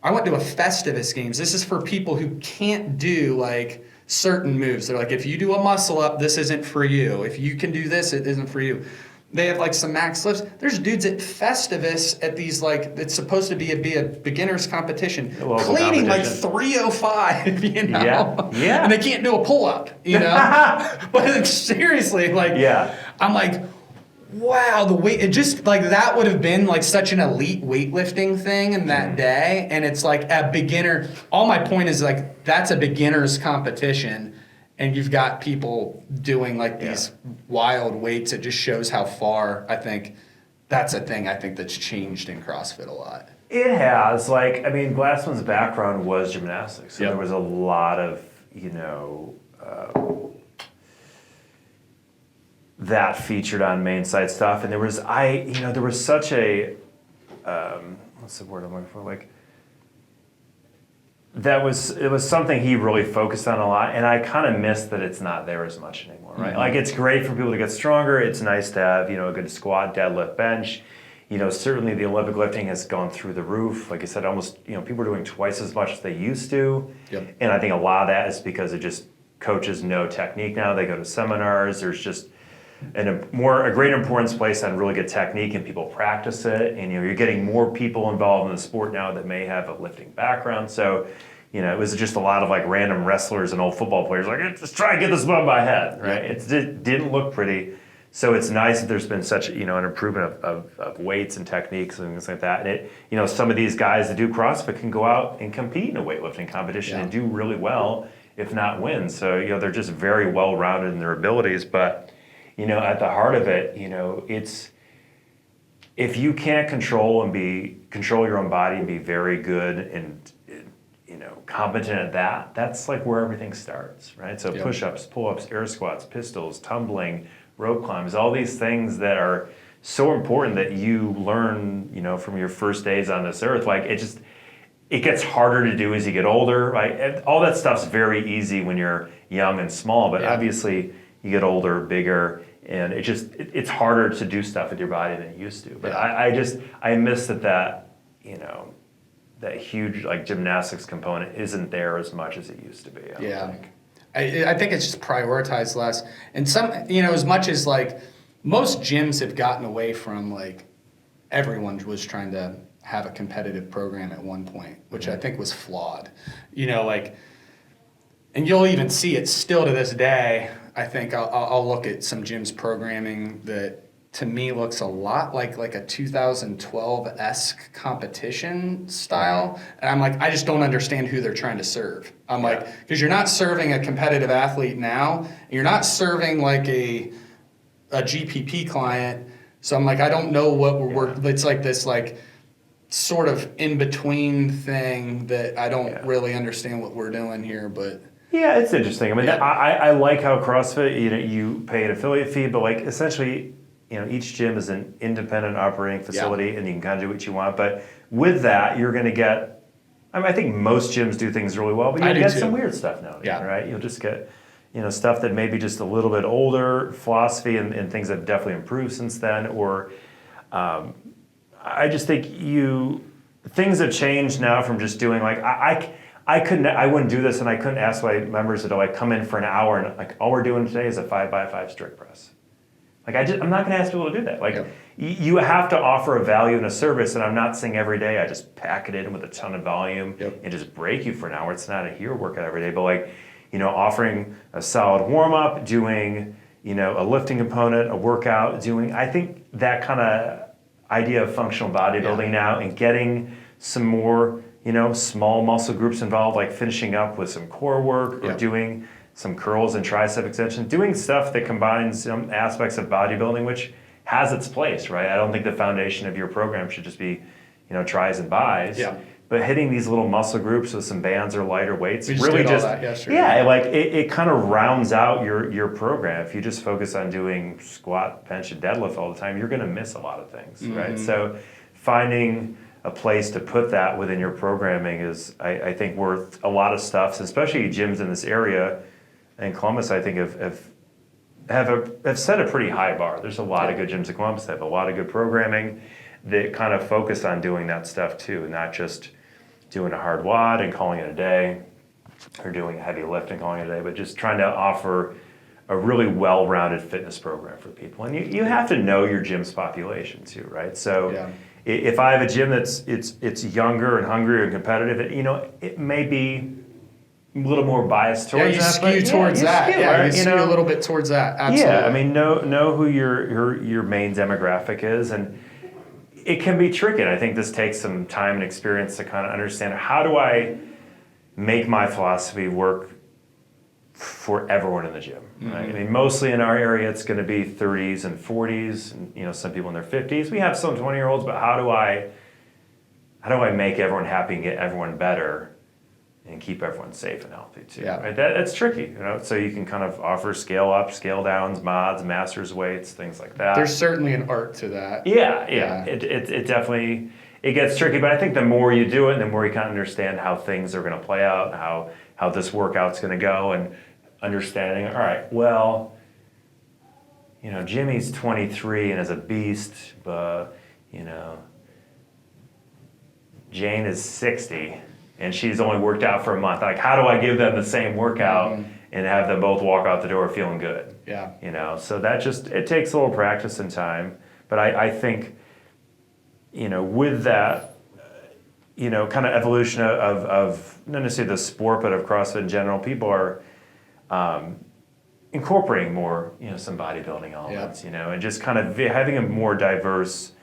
I went to a Festivus Games. This is for people who can't do like certain moves. They're like, if you do a muscle up, this isn't for you. If you can do this, it isn't for you. They have like some max lifts. There's dudes at Festivus at these like, it's supposed to be a beginner's competition, cleaning like 305, Yeah. And they can't do a pull-up, But it's seriously like, I'm like, wow, the weight, it just like that would have been like such an elite weightlifting thing in that day. And it's like a beginner, all my point is like, that's a beginner's competition. And you've got people doing like these wild weights. It just shows how far, I think, that's a thing I think that's changed in CrossFit a lot. It has. Like, I mean, Glassman's background was gymnastics. So there was a lot of, that featured on main site stuff. And there was, there was such a, what's the word I'm looking for? Like, it was something he really focused on a lot, and I kind of miss that it's not there as much anymore, right? Like, it's great for people to get stronger. It's nice to have, a good squat, deadlift, bench. Certainly the Olympic lifting has gone through the roof. Like I said, almost, people are doing twice as much as they used to. And I think a lot of that is because it just coaches know technique now. They go to seminars. There's just a greater importance placed on really good technique, and people practice it. And you're getting more people involved in the sport now that may have a lifting background. So, it was just a lot of like random wrestlers and old football players like, just try and get this above my head, right? It didn't look pretty. So it's nice that there's been such an improvement of weights and techniques and things like that. And it, some of these guys that do CrossFit can go out and compete in a weightlifting competition and do really well, if not win. So they're just very well rounded in their abilities. But at the heart of it, it's if you can't control your own body and be very good and competent at that, that's like where everything starts, right? So push-ups, pull-ups, air squats, pistols, tumbling, rope climbs, all these things that are so important that you learn, from your first days on this earth. Like it gets harder to do as you get older, right? And all that stuff's very easy when you're young and small, but obviously you get older, bigger, and it's harder to do stuff with your body than it used to. But I miss that that huge like gymnastics component isn't there as much as it used to be. I think it's just prioritized less. And some, as much as like most gyms have gotten away from like everyone was trying to have a competitive program at one point, which I think was flawed. Like, and you'll even see it still to this day. I think I'll look at some gyms programming that to me looks a lot like a 2012-esque competition style. And I'm like, I just don't understand who they're trying to serve. I'm like, because you're not serving a competitive athlete now, and you're not serving like a GPP client. So I'm like, I don't know what it's like this like sort of in-between thing that I don't really understand what we're doing here, but. Yeah, it's interesting. I mean, I like how CrossFit, you pay an affiliate fee, but like essentially, each gym is an independent operating facility and you can kind of do what you want. But with that, you're going to get, I think most gyms do things really well, but you'll get some weird stuff now, right? You'll just get, stuff that may be just a little bit older, philosophy and things that have definitely improved since then. Or I just think things have changed now from just doing like, I wouldn't do this, and I couldn't ask my members to like come in for an hour and like all we're doing today is a 5x5 strict press. Like I'm not going to ask people to do that. Like you have to offer a value and a service, and I'm not saying every day I just pack it in with a ton of volume and just break you for an hour. It's not a hero workout every day, but like offering a solid warm up, doing a lifting component, a workout, I think that kind of idea of functional bodybuilding now and getting some more. Small muscle groups involved, like finishing up with some core work or doing some curls and tricep extension, doing stuff that combines some aspects of bodybuilding, which has its place, right? I don't think the foundation of your program should just be, tries and buys. Yeah. But hitting these little muscle groups with some bands or lighter weights really it kind of rounds out your program. If you just focus on doing squat, bench, and deadlift all the time, you're going to miss a lot of things, right? So finding a place to put that within your programming is, I think, worth a lot of stuff, especially gyms in this area. And Columbus, I think, have set a pretty high bar. There's a lot of good gyms in Columbus that have a lot of good programming that kind of focus on doing that stuff too, not just doing a hard WOD and calling it a day, or doing a heavy lift and calling it a day, but just trying to offer a really well-rounded fitness program for people. And you have to know your gym's population too, right? So. If I have a gym it's younger and hungrier and competitive, it may be a little more biased towards that. You skew towards that. You skew a little bit towards that. Absolutely. Yeah, I mean, know who your main demographic is, and it can be tricky. And I think this takes some time and experience to kind of understand how do I make my philosophy work for everyone in the gym, right? I mean, mostly in our area, it's going to be 30s and 40s, and some people in their 50s. We have some 20-year-olds, but how do I make everyone happy and get everyone better, and keep everyone safe and healthy too? Right? That's tricky, So you can kind of offer scale up, scale downs, mods, masters weights, things like that. There's certainly an art to that. Yeah. It definitely gets tricky, but I think the more you do it, the more you kind of understand how things are going to play out, how this workout's going to go, and understanding, all right, well, Jimmy's 23 and is a beast, but, Jane is 60 and she's only worked out for a month. Like, how do I give them the same workout and have them both walk out the door feeling good? Yeah. So that it takes a little practice and time. But I think, with that, kind of evolution of not necessarily the sport, but of CrossFit in general, people are incorporating more, some bodybuilding elements, and just kind of having a more diverse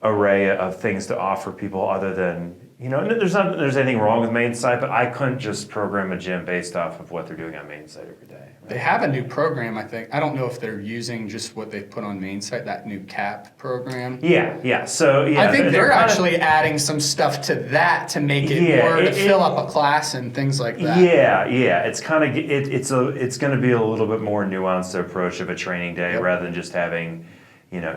array of things to offer people other than, there's anything wrong with main site, but I couldn't just program a gym based off of what they're doing on main site every day. Right? They have a new program, I think. I don't know if they're using just what they put on main site, that new CAP program. Yeah. So I think they're actually adding some stuff to that to make it more to fill up a class and things like that. Yeah. It's kind of it's going to be a little bit more nuanced approach of a training day rather than just having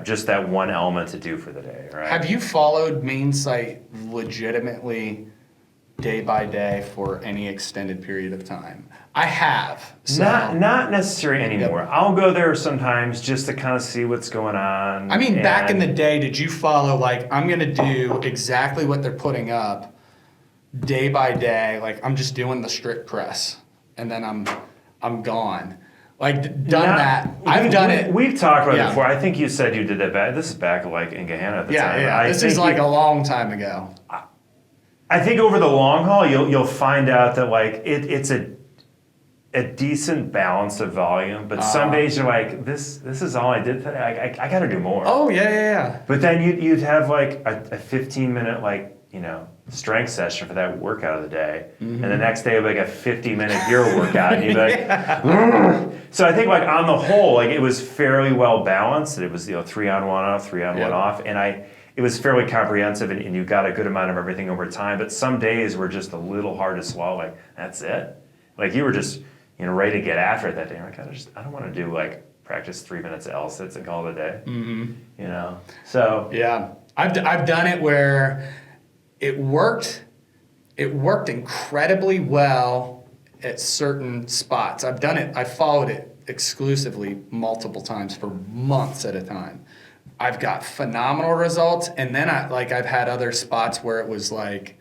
just that one element to do for the day, right? Have you followed main site legitimately day by day for any extended period of time? I have. So. Not necessarily anymore. I'll go there sometimes just to kind of see what's going on. I mean, back in the day, did you follow, like, I'm going to do exactly what they're putting up day by day, like I'm just doing the strict press and then I'm gone. like done that. I've done it. We've talked about Yeah. it before. I think you said you did that back. This is back like in Gahanna at the time. Yeah. This is like a long time ago. I think over the long haul, you'll find out that like it's a decent balance of volume, but some days you're like, this is all I did today. I got to do more. Oh yeah. But then you'd have like a 15-minute like strength session for that workout of the day, and the next day like a 50-minute hero workout, and you'd be like, "Ugh." So I think like on the whole, like it was fairly well balanced. It was 3 on 1 off, 3 on 1 off, and it was fairly comprehensive, and you got a good amount of everything over time. But some days were just a little hard to swallow. Like that's it. Like you were just ready to get after it that day. Like I don't want to do like practice 3 minutes of L sits and call it a day. So yeah, I've done it where it worked incredibly well at certain spots. I've done it. I followed it exclusively multiple times for months at a time. I've got phenomenal results, and then I've had other spots where it was like.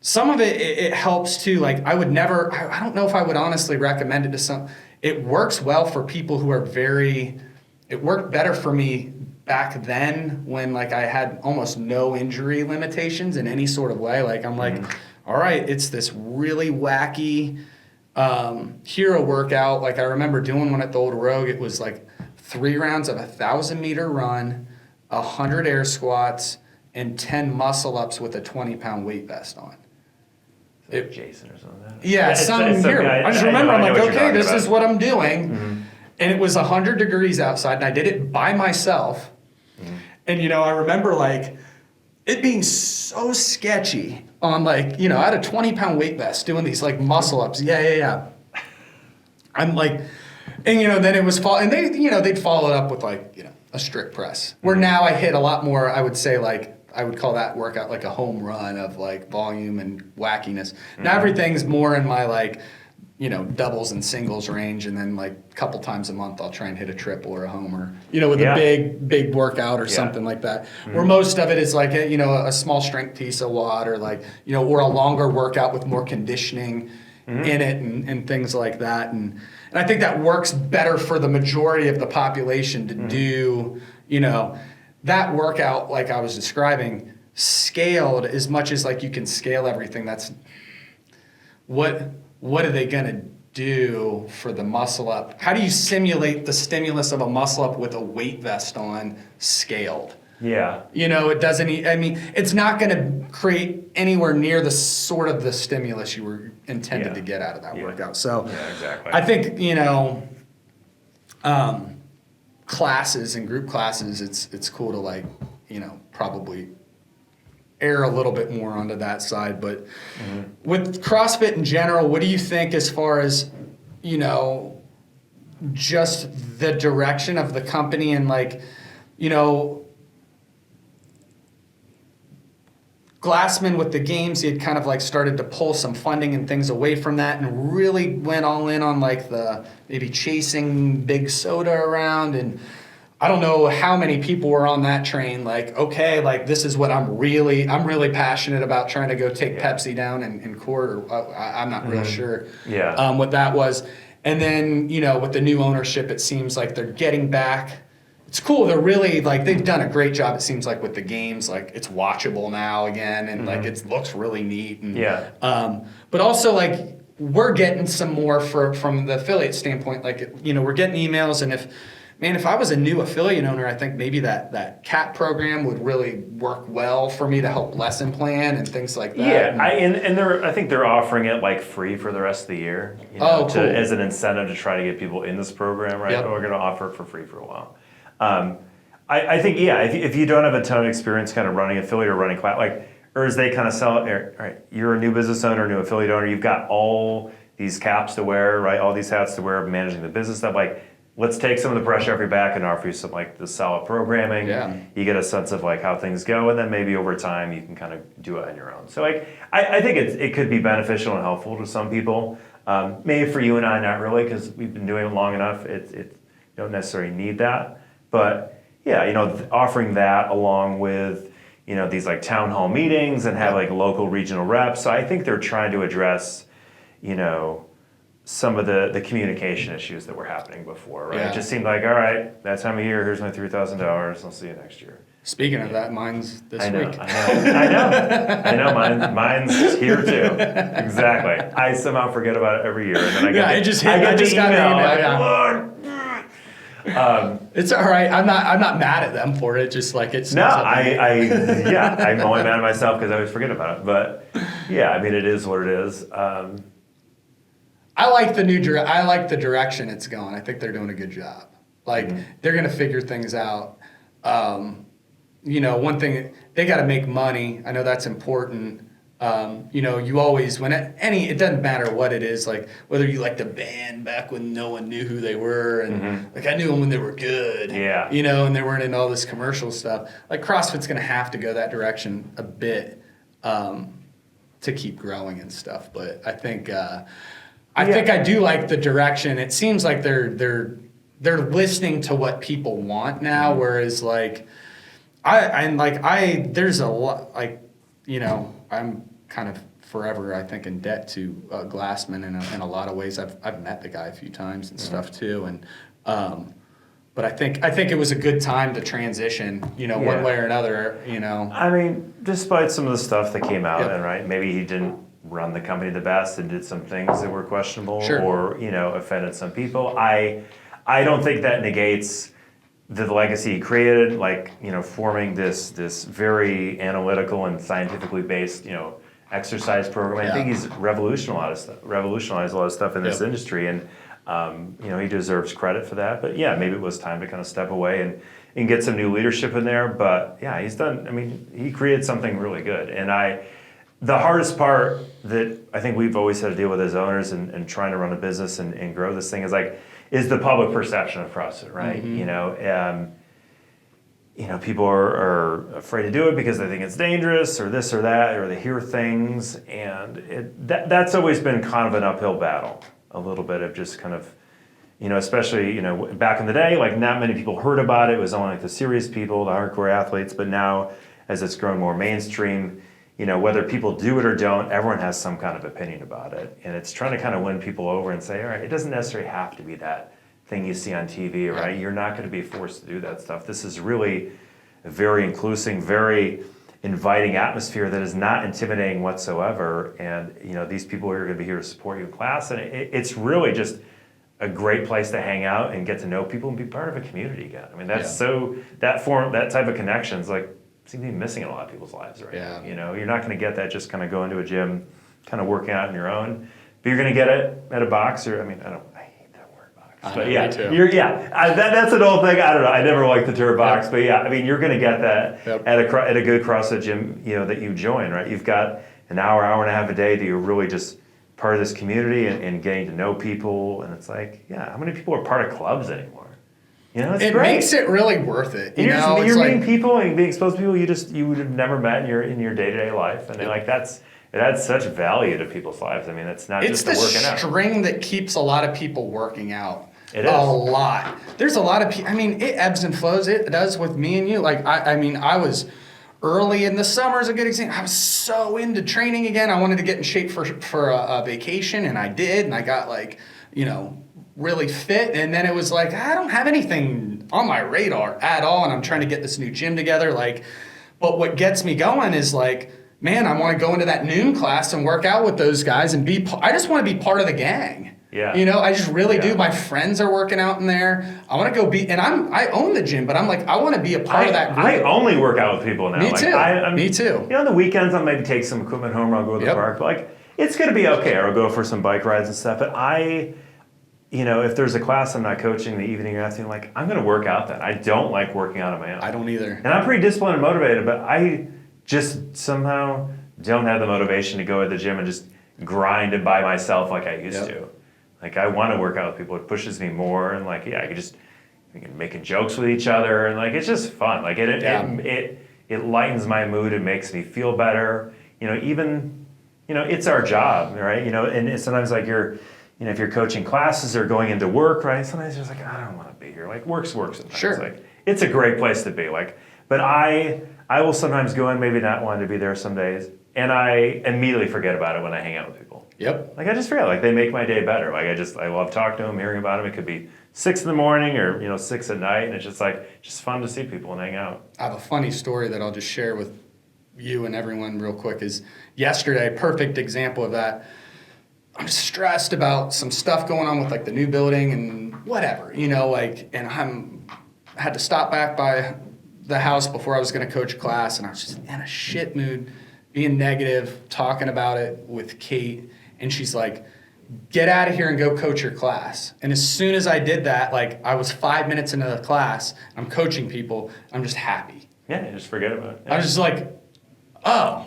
Some of it helps too. Like I don't know if I would honestly recommend it to some. It works well for people who are it worked better for me back then when like I had almost no injury limitations in any sort of way. Like I'm like, all right, it's this really wacky hero workout. Like I remember doing one at the old Rogue. It was like 3 rounds of a 1,000-meter run, 100 air squats, and 10 muscle ups with a 20-pound weight vest on. Jason or something. Yeah, some here. I just remember, I'm like, okay, this is what I'm doing. And it was 100 degrees outside, and I did it by myself. And, I remember, like, it being so sketchy on, like, I had a 20-pound weight vest doing these, like, muscle-ups. Yeah. I'm like, and, then it was, and they, they'd follow it up with, like, a strict press. Where now I hit a lot more, I would say, like, I would call that workout like a home run of like volume and wackiness. Now everything's more in my like, doubles and singles range, and then like a couple times a month I'll try and hit a triple or a homer, with a big workout or something like that. Where most of it is like a small strength piece, a WOD, or like or a longer workout with more conditioning in it and things like that. And I think that works better for the majority of the population to do that workout, like I was describing, scaled as much as like you can scale everything. That's what are they gonna do for the muscle up? How do you simulate the stimulus of a muscle up with a weight vest on scaled? Yeah. It doesn't. It's not gonna create anywhere near the sort of the stimulus you were intended to get out of that workout. So exactly. I think classes and group classes, it's cool to like probably err a little bit more onto that side. But with CrossFit in general, what do you think as far as just the direction of the company and like Glassman with the games, he had kind of like started to pull some funding and things away from that and really went all in on like the maybe chasing big soda around. And I don't know how many people were on that train. Like, okay, like this is what I'm really passionate about, trying to go take Pepsi down in court, or I'm not real sure what that was. And then, with the new ownership, it seems like they're getting back. It's cool. They're really like, they've done a great job. It seems like with the games, like it's watchable now again, and like it looks really neat. And, but also like we're getting some more from the affiliate standpoint. Like we're getting emails, and if I was a new affiliate owner, I think maybe that CAP program would really work well for me to help lesson plan and things like that. Yeah, I think they're offering it like free for the rest of the year. Cool. As an incentive to try to get people in this program, right? Yep. We're going to offer it for free for a while. I think, if you don't have a ton of experience kind of running affiliate or running class, like, or as they kind of sell it, all right, you're a new business owner, new affiliate owner, you've got all these caps to wear, right? All these hats to wear of managing the business stuff. Like, let's take some of the pressure off your back and offer you some like the solid programming. Yeah. You get a sense of like how things go, and then maybe over time you can kind of do it on your own. So like, I think it could be beneficial and helpful to some people. Maybe for you and I, not really, because we've been doing it long enough. You don't necessarily need that. But yeah, offering that along with, these like town hall meetings and have like local regional reps. So I think they're trying to address, some of the communication issues that were happening before, right? Yeah. It just seemed like, all right, that time of year, here's my $3,000. I'll see you next year. Speaking of that, mine's this week. I know. Mine's here too. Exactly. I somehow forget about it every year, and then I get I just got the email. It's all right. I'm not mad at them for it. Just like it's no. I'm only mad at myself because I always forget about it. But yeah, I mean, it is what it is. I like I like the direction it's going. I think they're doing a good job. Like they're gonna figure things out. One thing, they got to make money. I know that's important. You always, it doesn't matter what it is, like whether you like the band back when no one knew who they were. And like, I knew them when they were good, and they weren't in all this commercial stuff. Like CrossFit's going to have to go that direction a bit, to keep growing and stuff. But I think, I do like the direction. It seems like they're listening to what people want now. Whereas like, there's a lot, I'm kind of forever, I think, in debt to Glassman in a lot of ways. I've met the guy a few times and stuff too, and but I think it was a good time to transition, one way or another, I mean, despite some of the stuff that came out, and right, maybe he didn't run the company the best and did some things that were questionable, or offended some people. I don't think that negates the legacy he created, forming this very analytical and scientifically based, exercise program. I think he's revolutionized a lot of stuff in this industry, and he deserves credit for that. But yeah, maybe it was time to kind of step away and get some new leadership in there. But yeah, he's done. I mean, he created something really good. And the hardest part that I think we've always had to deal with as owners and trying to run a business and grow this thing is the public perception of CrossFit, right? People are afraid to do it because they think it's dangerous or this or that, or they hear things, and that's always been kind of an uphill battle. A little bit of just kind of, especially back in the day, like not many people heard about it. It was only like the serious people, the hardcore athletes. But now, as it's grown more mainstream, whether people do it or don't, everyone has some kind of opinion about it. And it's trying to kind of win people over and say, all right, it doesn't necessarily have to be that thing you see on TV, right? You're not going to be forced to do that stuff. This is really a very inclusive, very inviting atmosphere that is not intimidating whatsoever. And, these people are going to be here to support you in class. And it's really just a great place to hang out and get to know people and be part of a community again. I mean, that's that type of connections, seem to be missing in a lot of people's lives right now. You're not going to get that just kind of going to a gym, kind of working out on your own. But you're going to get it at a box, or I hate that word box. But yeah, that's an old thing. I don't know. I never liked the term box, but yeah, I mean, you're going to get that at a good CrossFit gym, that you join, right? You've got an hour and a half a day that you're really just part of this community and getting to know people. And it's like, how many people are part of clubs anymore? It great. Makes it really worth it. You're meeting people and being exposed to people you would have never met in your day-to-day life, and it adds such value to people's lives. I mean, it's not just the working out. It's the string that keeps a lot of people working out. It is. A lot. There's a lot of people. I mean, it ebbs and flows. It does with me and you. I was early in the summer is a good example. I was so into training again. I wanted to get in shape for a vacation, and I did, and I got really fit, and then it was like, I don't have anything on my radar at all, and I'm trying to get this new gym together. But what gets me going is man, I want to go into that noon class and work out with those guys and I just want to be part of the gang. Yeah. I just really do. My friends are working out in there. I want to go and I own the gym, but I'm I want to be a part of that group. I only work out with people now. Me too. Me too. On the weekends, I'll maybe take some equipment home, or I'll go to the park, but it's going to be okay. Or I'll go for some bike rides and stuff. But if there's a class I'm not coaching in the evening or afternoon, I'm going to work out then. I don't like working out on my own. I don't either. And I'm pretty disciplined and motivated, but I just somehow don't have the motivation to go to the gym and just grind it by myself like I used to. I want to work out with people. It pushes me more, and we can making jokes with each other, and it's just fun. It lightens my mood. It makes me feel better. It's our job, right? And sometimes if you're coaching classes or going into work, right? Sometimes you're just I don't want to be here. Work's sometimes. Sure. It's a great place to be. But I will sometimes go and maybe not want to be there some days. and I immediately forget about it when I hang out with people. Yep. Like I just forget, like they make my day better. Like I love talking to them, hearing about them. It could be 6 in the morning or 6 at night, and it's just fun to see people and hang out. I have a funny story that I'll just share with you and everyone real quick. Is yesterday, perfect example of that. I'm stressed about some stuff going on with like the new building and whatever, and I had to stop back by the house before I was going to coach class, and I was just in a shit mood, being negative, talking about it with Kate, and she's like, get out of here and go coach your class. And as soon as I did that, like I was 5 minutes into the class, I'm coaching people, I'm just happy. Yeah, you just forget about it. Yeah. I was just like, oh,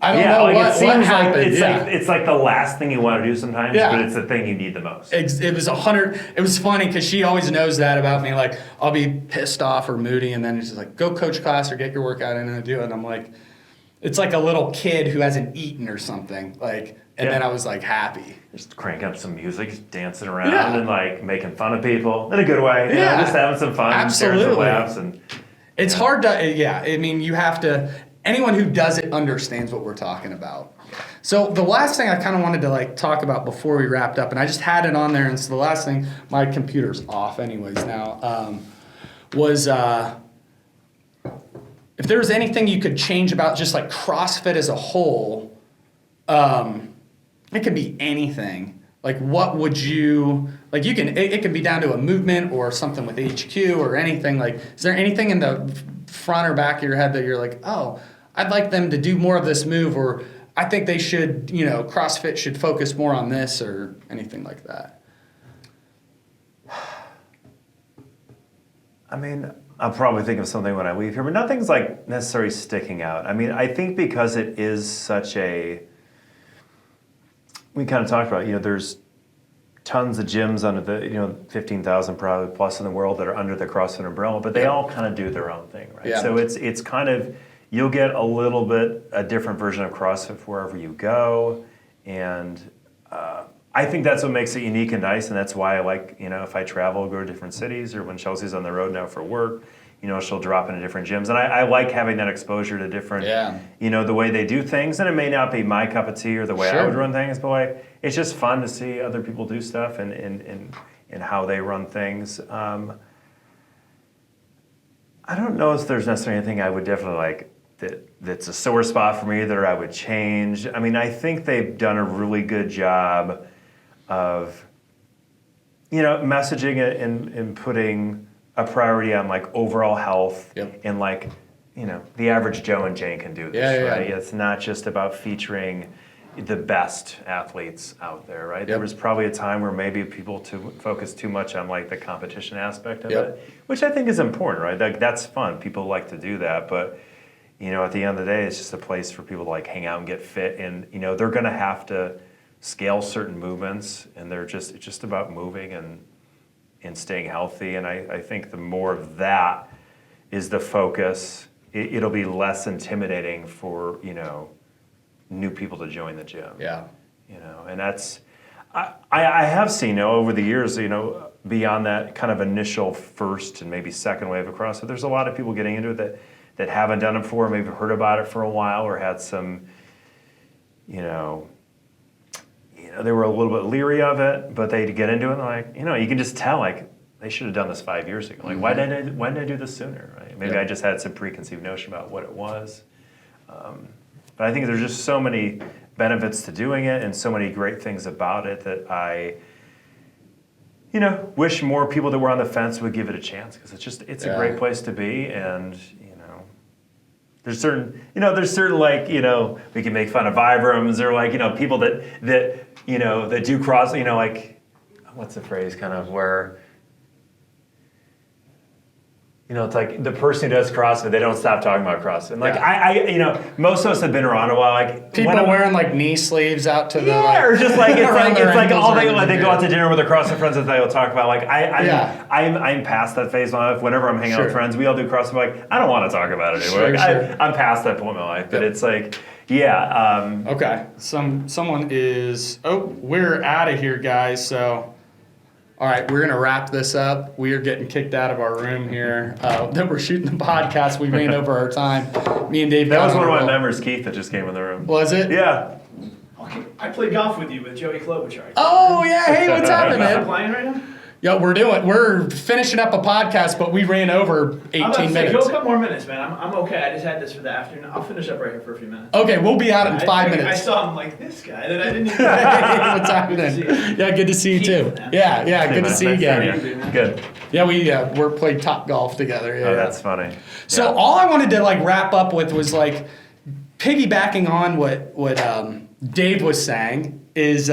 I don't know like what it seems happened. Like it's like the last thing you want to do sometimes, but it's the thing you need the most. It was funny because she always knows that about me. Like I'll be pissed off or moody, and then she's like, go coach class or get your workout in and do it. And I'm like, it's like a little kid who hasn't eaten or something. Like, and then I was like happy. Just cranking up some music, just dancing around and like making fun of people in a good way. Just having some fun, absolutely. Sharing some laughs, and it's hard to. I mean, you have to. Anyone who does it understands what we're talking about. So the last thing I kind of wanted to like talk about before we wrapped up, and I just had it on there, and so the last thing, my computer's off anyways now, was if there was anything you could change about just like CrossFit as a whole, it could be anything. Like what would you, like you can, it can be down to a movement or something with HQ or anything. Like, is there anything in the front or back of your head that you're like, oh, I'd like them to do more of this move, or I think they should, CrossFit should focus more on this or anything like that? I mean, I'll probably think of something when I leave here, but nothing's like necessarily sticking out. I mean, I think because it is such we kind of talked about, there's tons of gyms under the, 15,000 probably plus in the world that are under the CrossFit umbrella, but they all kind of do their own thing, right? Yeah. So it's kind of, you'll get a little bit a different version of CrossFit wherever you go, and I think that's what makes it unique and nice, and that's why I like, if I travel, go to different cities, or when Chelsea's on the road now for work, she'll drop into different gyms, and I like having that exposure to different, the way they do things, and it may not be my cup of tea or the way I would run things, but like it's just fun to see other people do stuff and how they run things. I don't know if there's necessarily anything I would definitely like that's a sore spot for me that I would change. I mean, I think they've done a really good job of, messaging it and putting a priority on like overall health and like, the average Joe and Jane can do this, right? It's not just about featuring the best athletes out there, right? There was probably a time where maybe people focus too much on like the competition aspect of it, which I think is important, right? Like that's fun. People like to do that, but at the end of the day, it's just a place for people to like hang out and get fit, and they're going to have to scale certain movements, and it's just about moving and staying healthy. And I think the more of that is the focus, it'll be less intimidating for new people to join the gym. And that's I have seen over the years, beyond that kind of initial first and maybe second wave of CrossFit, there's a lot of people getting into it that haven't done it before, maybe heard about it for a while, or had some, they were a little bit leery of it, but they get into it and they're like, you can just tell like they should have done this 5 years ago. Like, why didn't I do this sooner, right? Maybe I just had some preconceived notion about what it was. But I think there's just so many benefits to doing it and so many great things about it that I, wish more people that were on the fence would give it a chance, because it's a great place to be. And, there's certain like, we can make fun of Vibrams or like, people that do cross, like, what's the phrase kind of where, it's like the person who does CrossFit, they don't stop talking about CrossFit. And like I most of us have been around a while. Like people wearing like knee sleeves out to the or just like it's like all they go out to dinner with their CrossFit friends that they'll talk about. Like I'm past that phase in my life. Whenever I'm hanging out with friends, we all do CrossFit. Like I don't want to talk about it anymore. I'm past that point in my life. But it's like okay. Someone is. Oh, we're out of here, guys. So All right, we're gonna wrap this up. We are getting kicked out of our room here. Then we're shooting the podcast. We ran over our time. Me and Dave. That was one of my members, Keith, that just came in the room. Was it? Yeah. Okay, I played golf with you with Joey Klobuchar. Oh yeah. Hey, what's happening, Are you man? playing right now? Yo, we're finishing up a podcast, but we ran over 18 I'm about to say, minutes. go a couple more minutes, man. I'm okay. I just had this for the afternoon. I'll finish up right here for a few minutes. Okay, we'll be out in 5 I minutes. saw him like this guy that I didn't even. Hey, what's happening? Good to see you. Yeah, good to see you too. Yeah, good to see you again. man. Good. Yeah, we're played top golf together. Yeah, Oh, that's funny. So Yeah. all I wanted to like wrap up with was like piggybacking on what Dave was saying is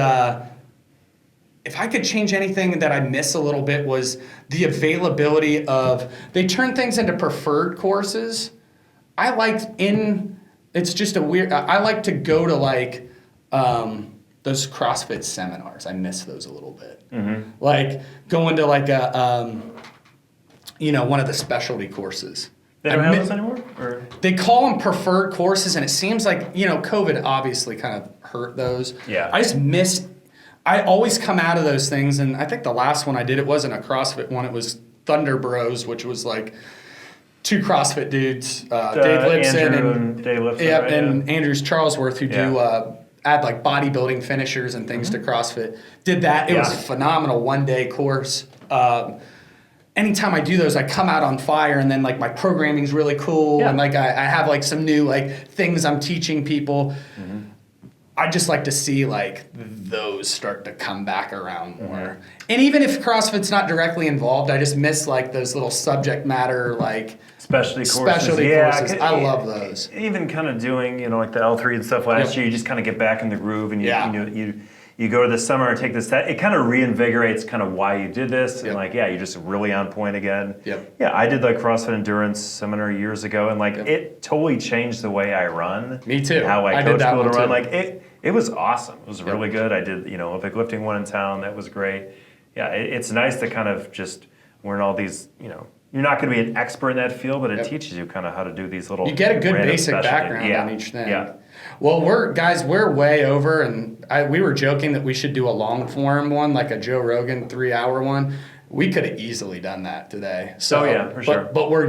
if I could change anything that I miss a little bit was the availability of they turn things into preferred courses. It's just a weird. I like to go to like those CrossFit seminars. I miss those a little bit. Mm-hmm. Like going to like a one of the specialty courses. They don't have those anymore? Or? They call them preferred courses, and it seems like, COVID obviously kind of hurt those. Yeah. I always come out of those things, and I think the last one I did, it wasn't a CrossFit one, it was Thunder Bros, which was like two CrossFit dudes, Dave Lipson and Dave Lipson, yep, right? and Andrews Charlesworth, who do Yeah. add like bodybuilding finishers and things to CrossFit. Did that. It was a phenomenal one-day course. Anytime I do those, I come out on fire, and then like my programming's really cool, Yeah. and like I have like some new like things I'm teaching people. I just like to see like those start to come back around more. And even if CrossFit's not directly involved, I just miss like those little subject matter like Specialty courses. courses. I love those. Even kind of doing, like the L3 and stuff last year, you just kind of get back in the groove, and you go to the summer and take this test. It kind of reinvigorates kind of why you did this, and you're just really on point again. Yep. Yeah, I did like CrossFit Endurance seminar years ago, and it totally changed the way I run. Me too. And how I did coach that people to one run. too. It was awesome. It was really good. I did, Olympic lifting one in town. That was great. Yeah, it's nice to kind of just learn all these, you're not going to be an expert in that field, but it teaches you kind of how to do these little. You get a good random basic specialties. background on each thing. Yeah. Well, we're way over, and we were joking that we should do a long form one, like a Joe Rogan 3-hour one. We could have easily done that today. So, for sure. But we're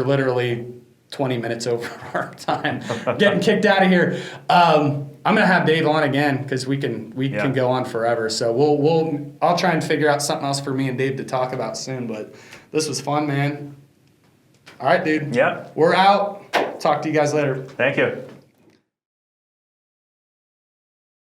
literally 20 minutes over our time, getting kicked out of here. I'm gonna have Dave on again because we can go on forever. So I'll try and figure out something else for me and Dave to talk about soon. But this was fun, man. All right, dude. Yeah. We're out. Talk to you guys later. Thank you.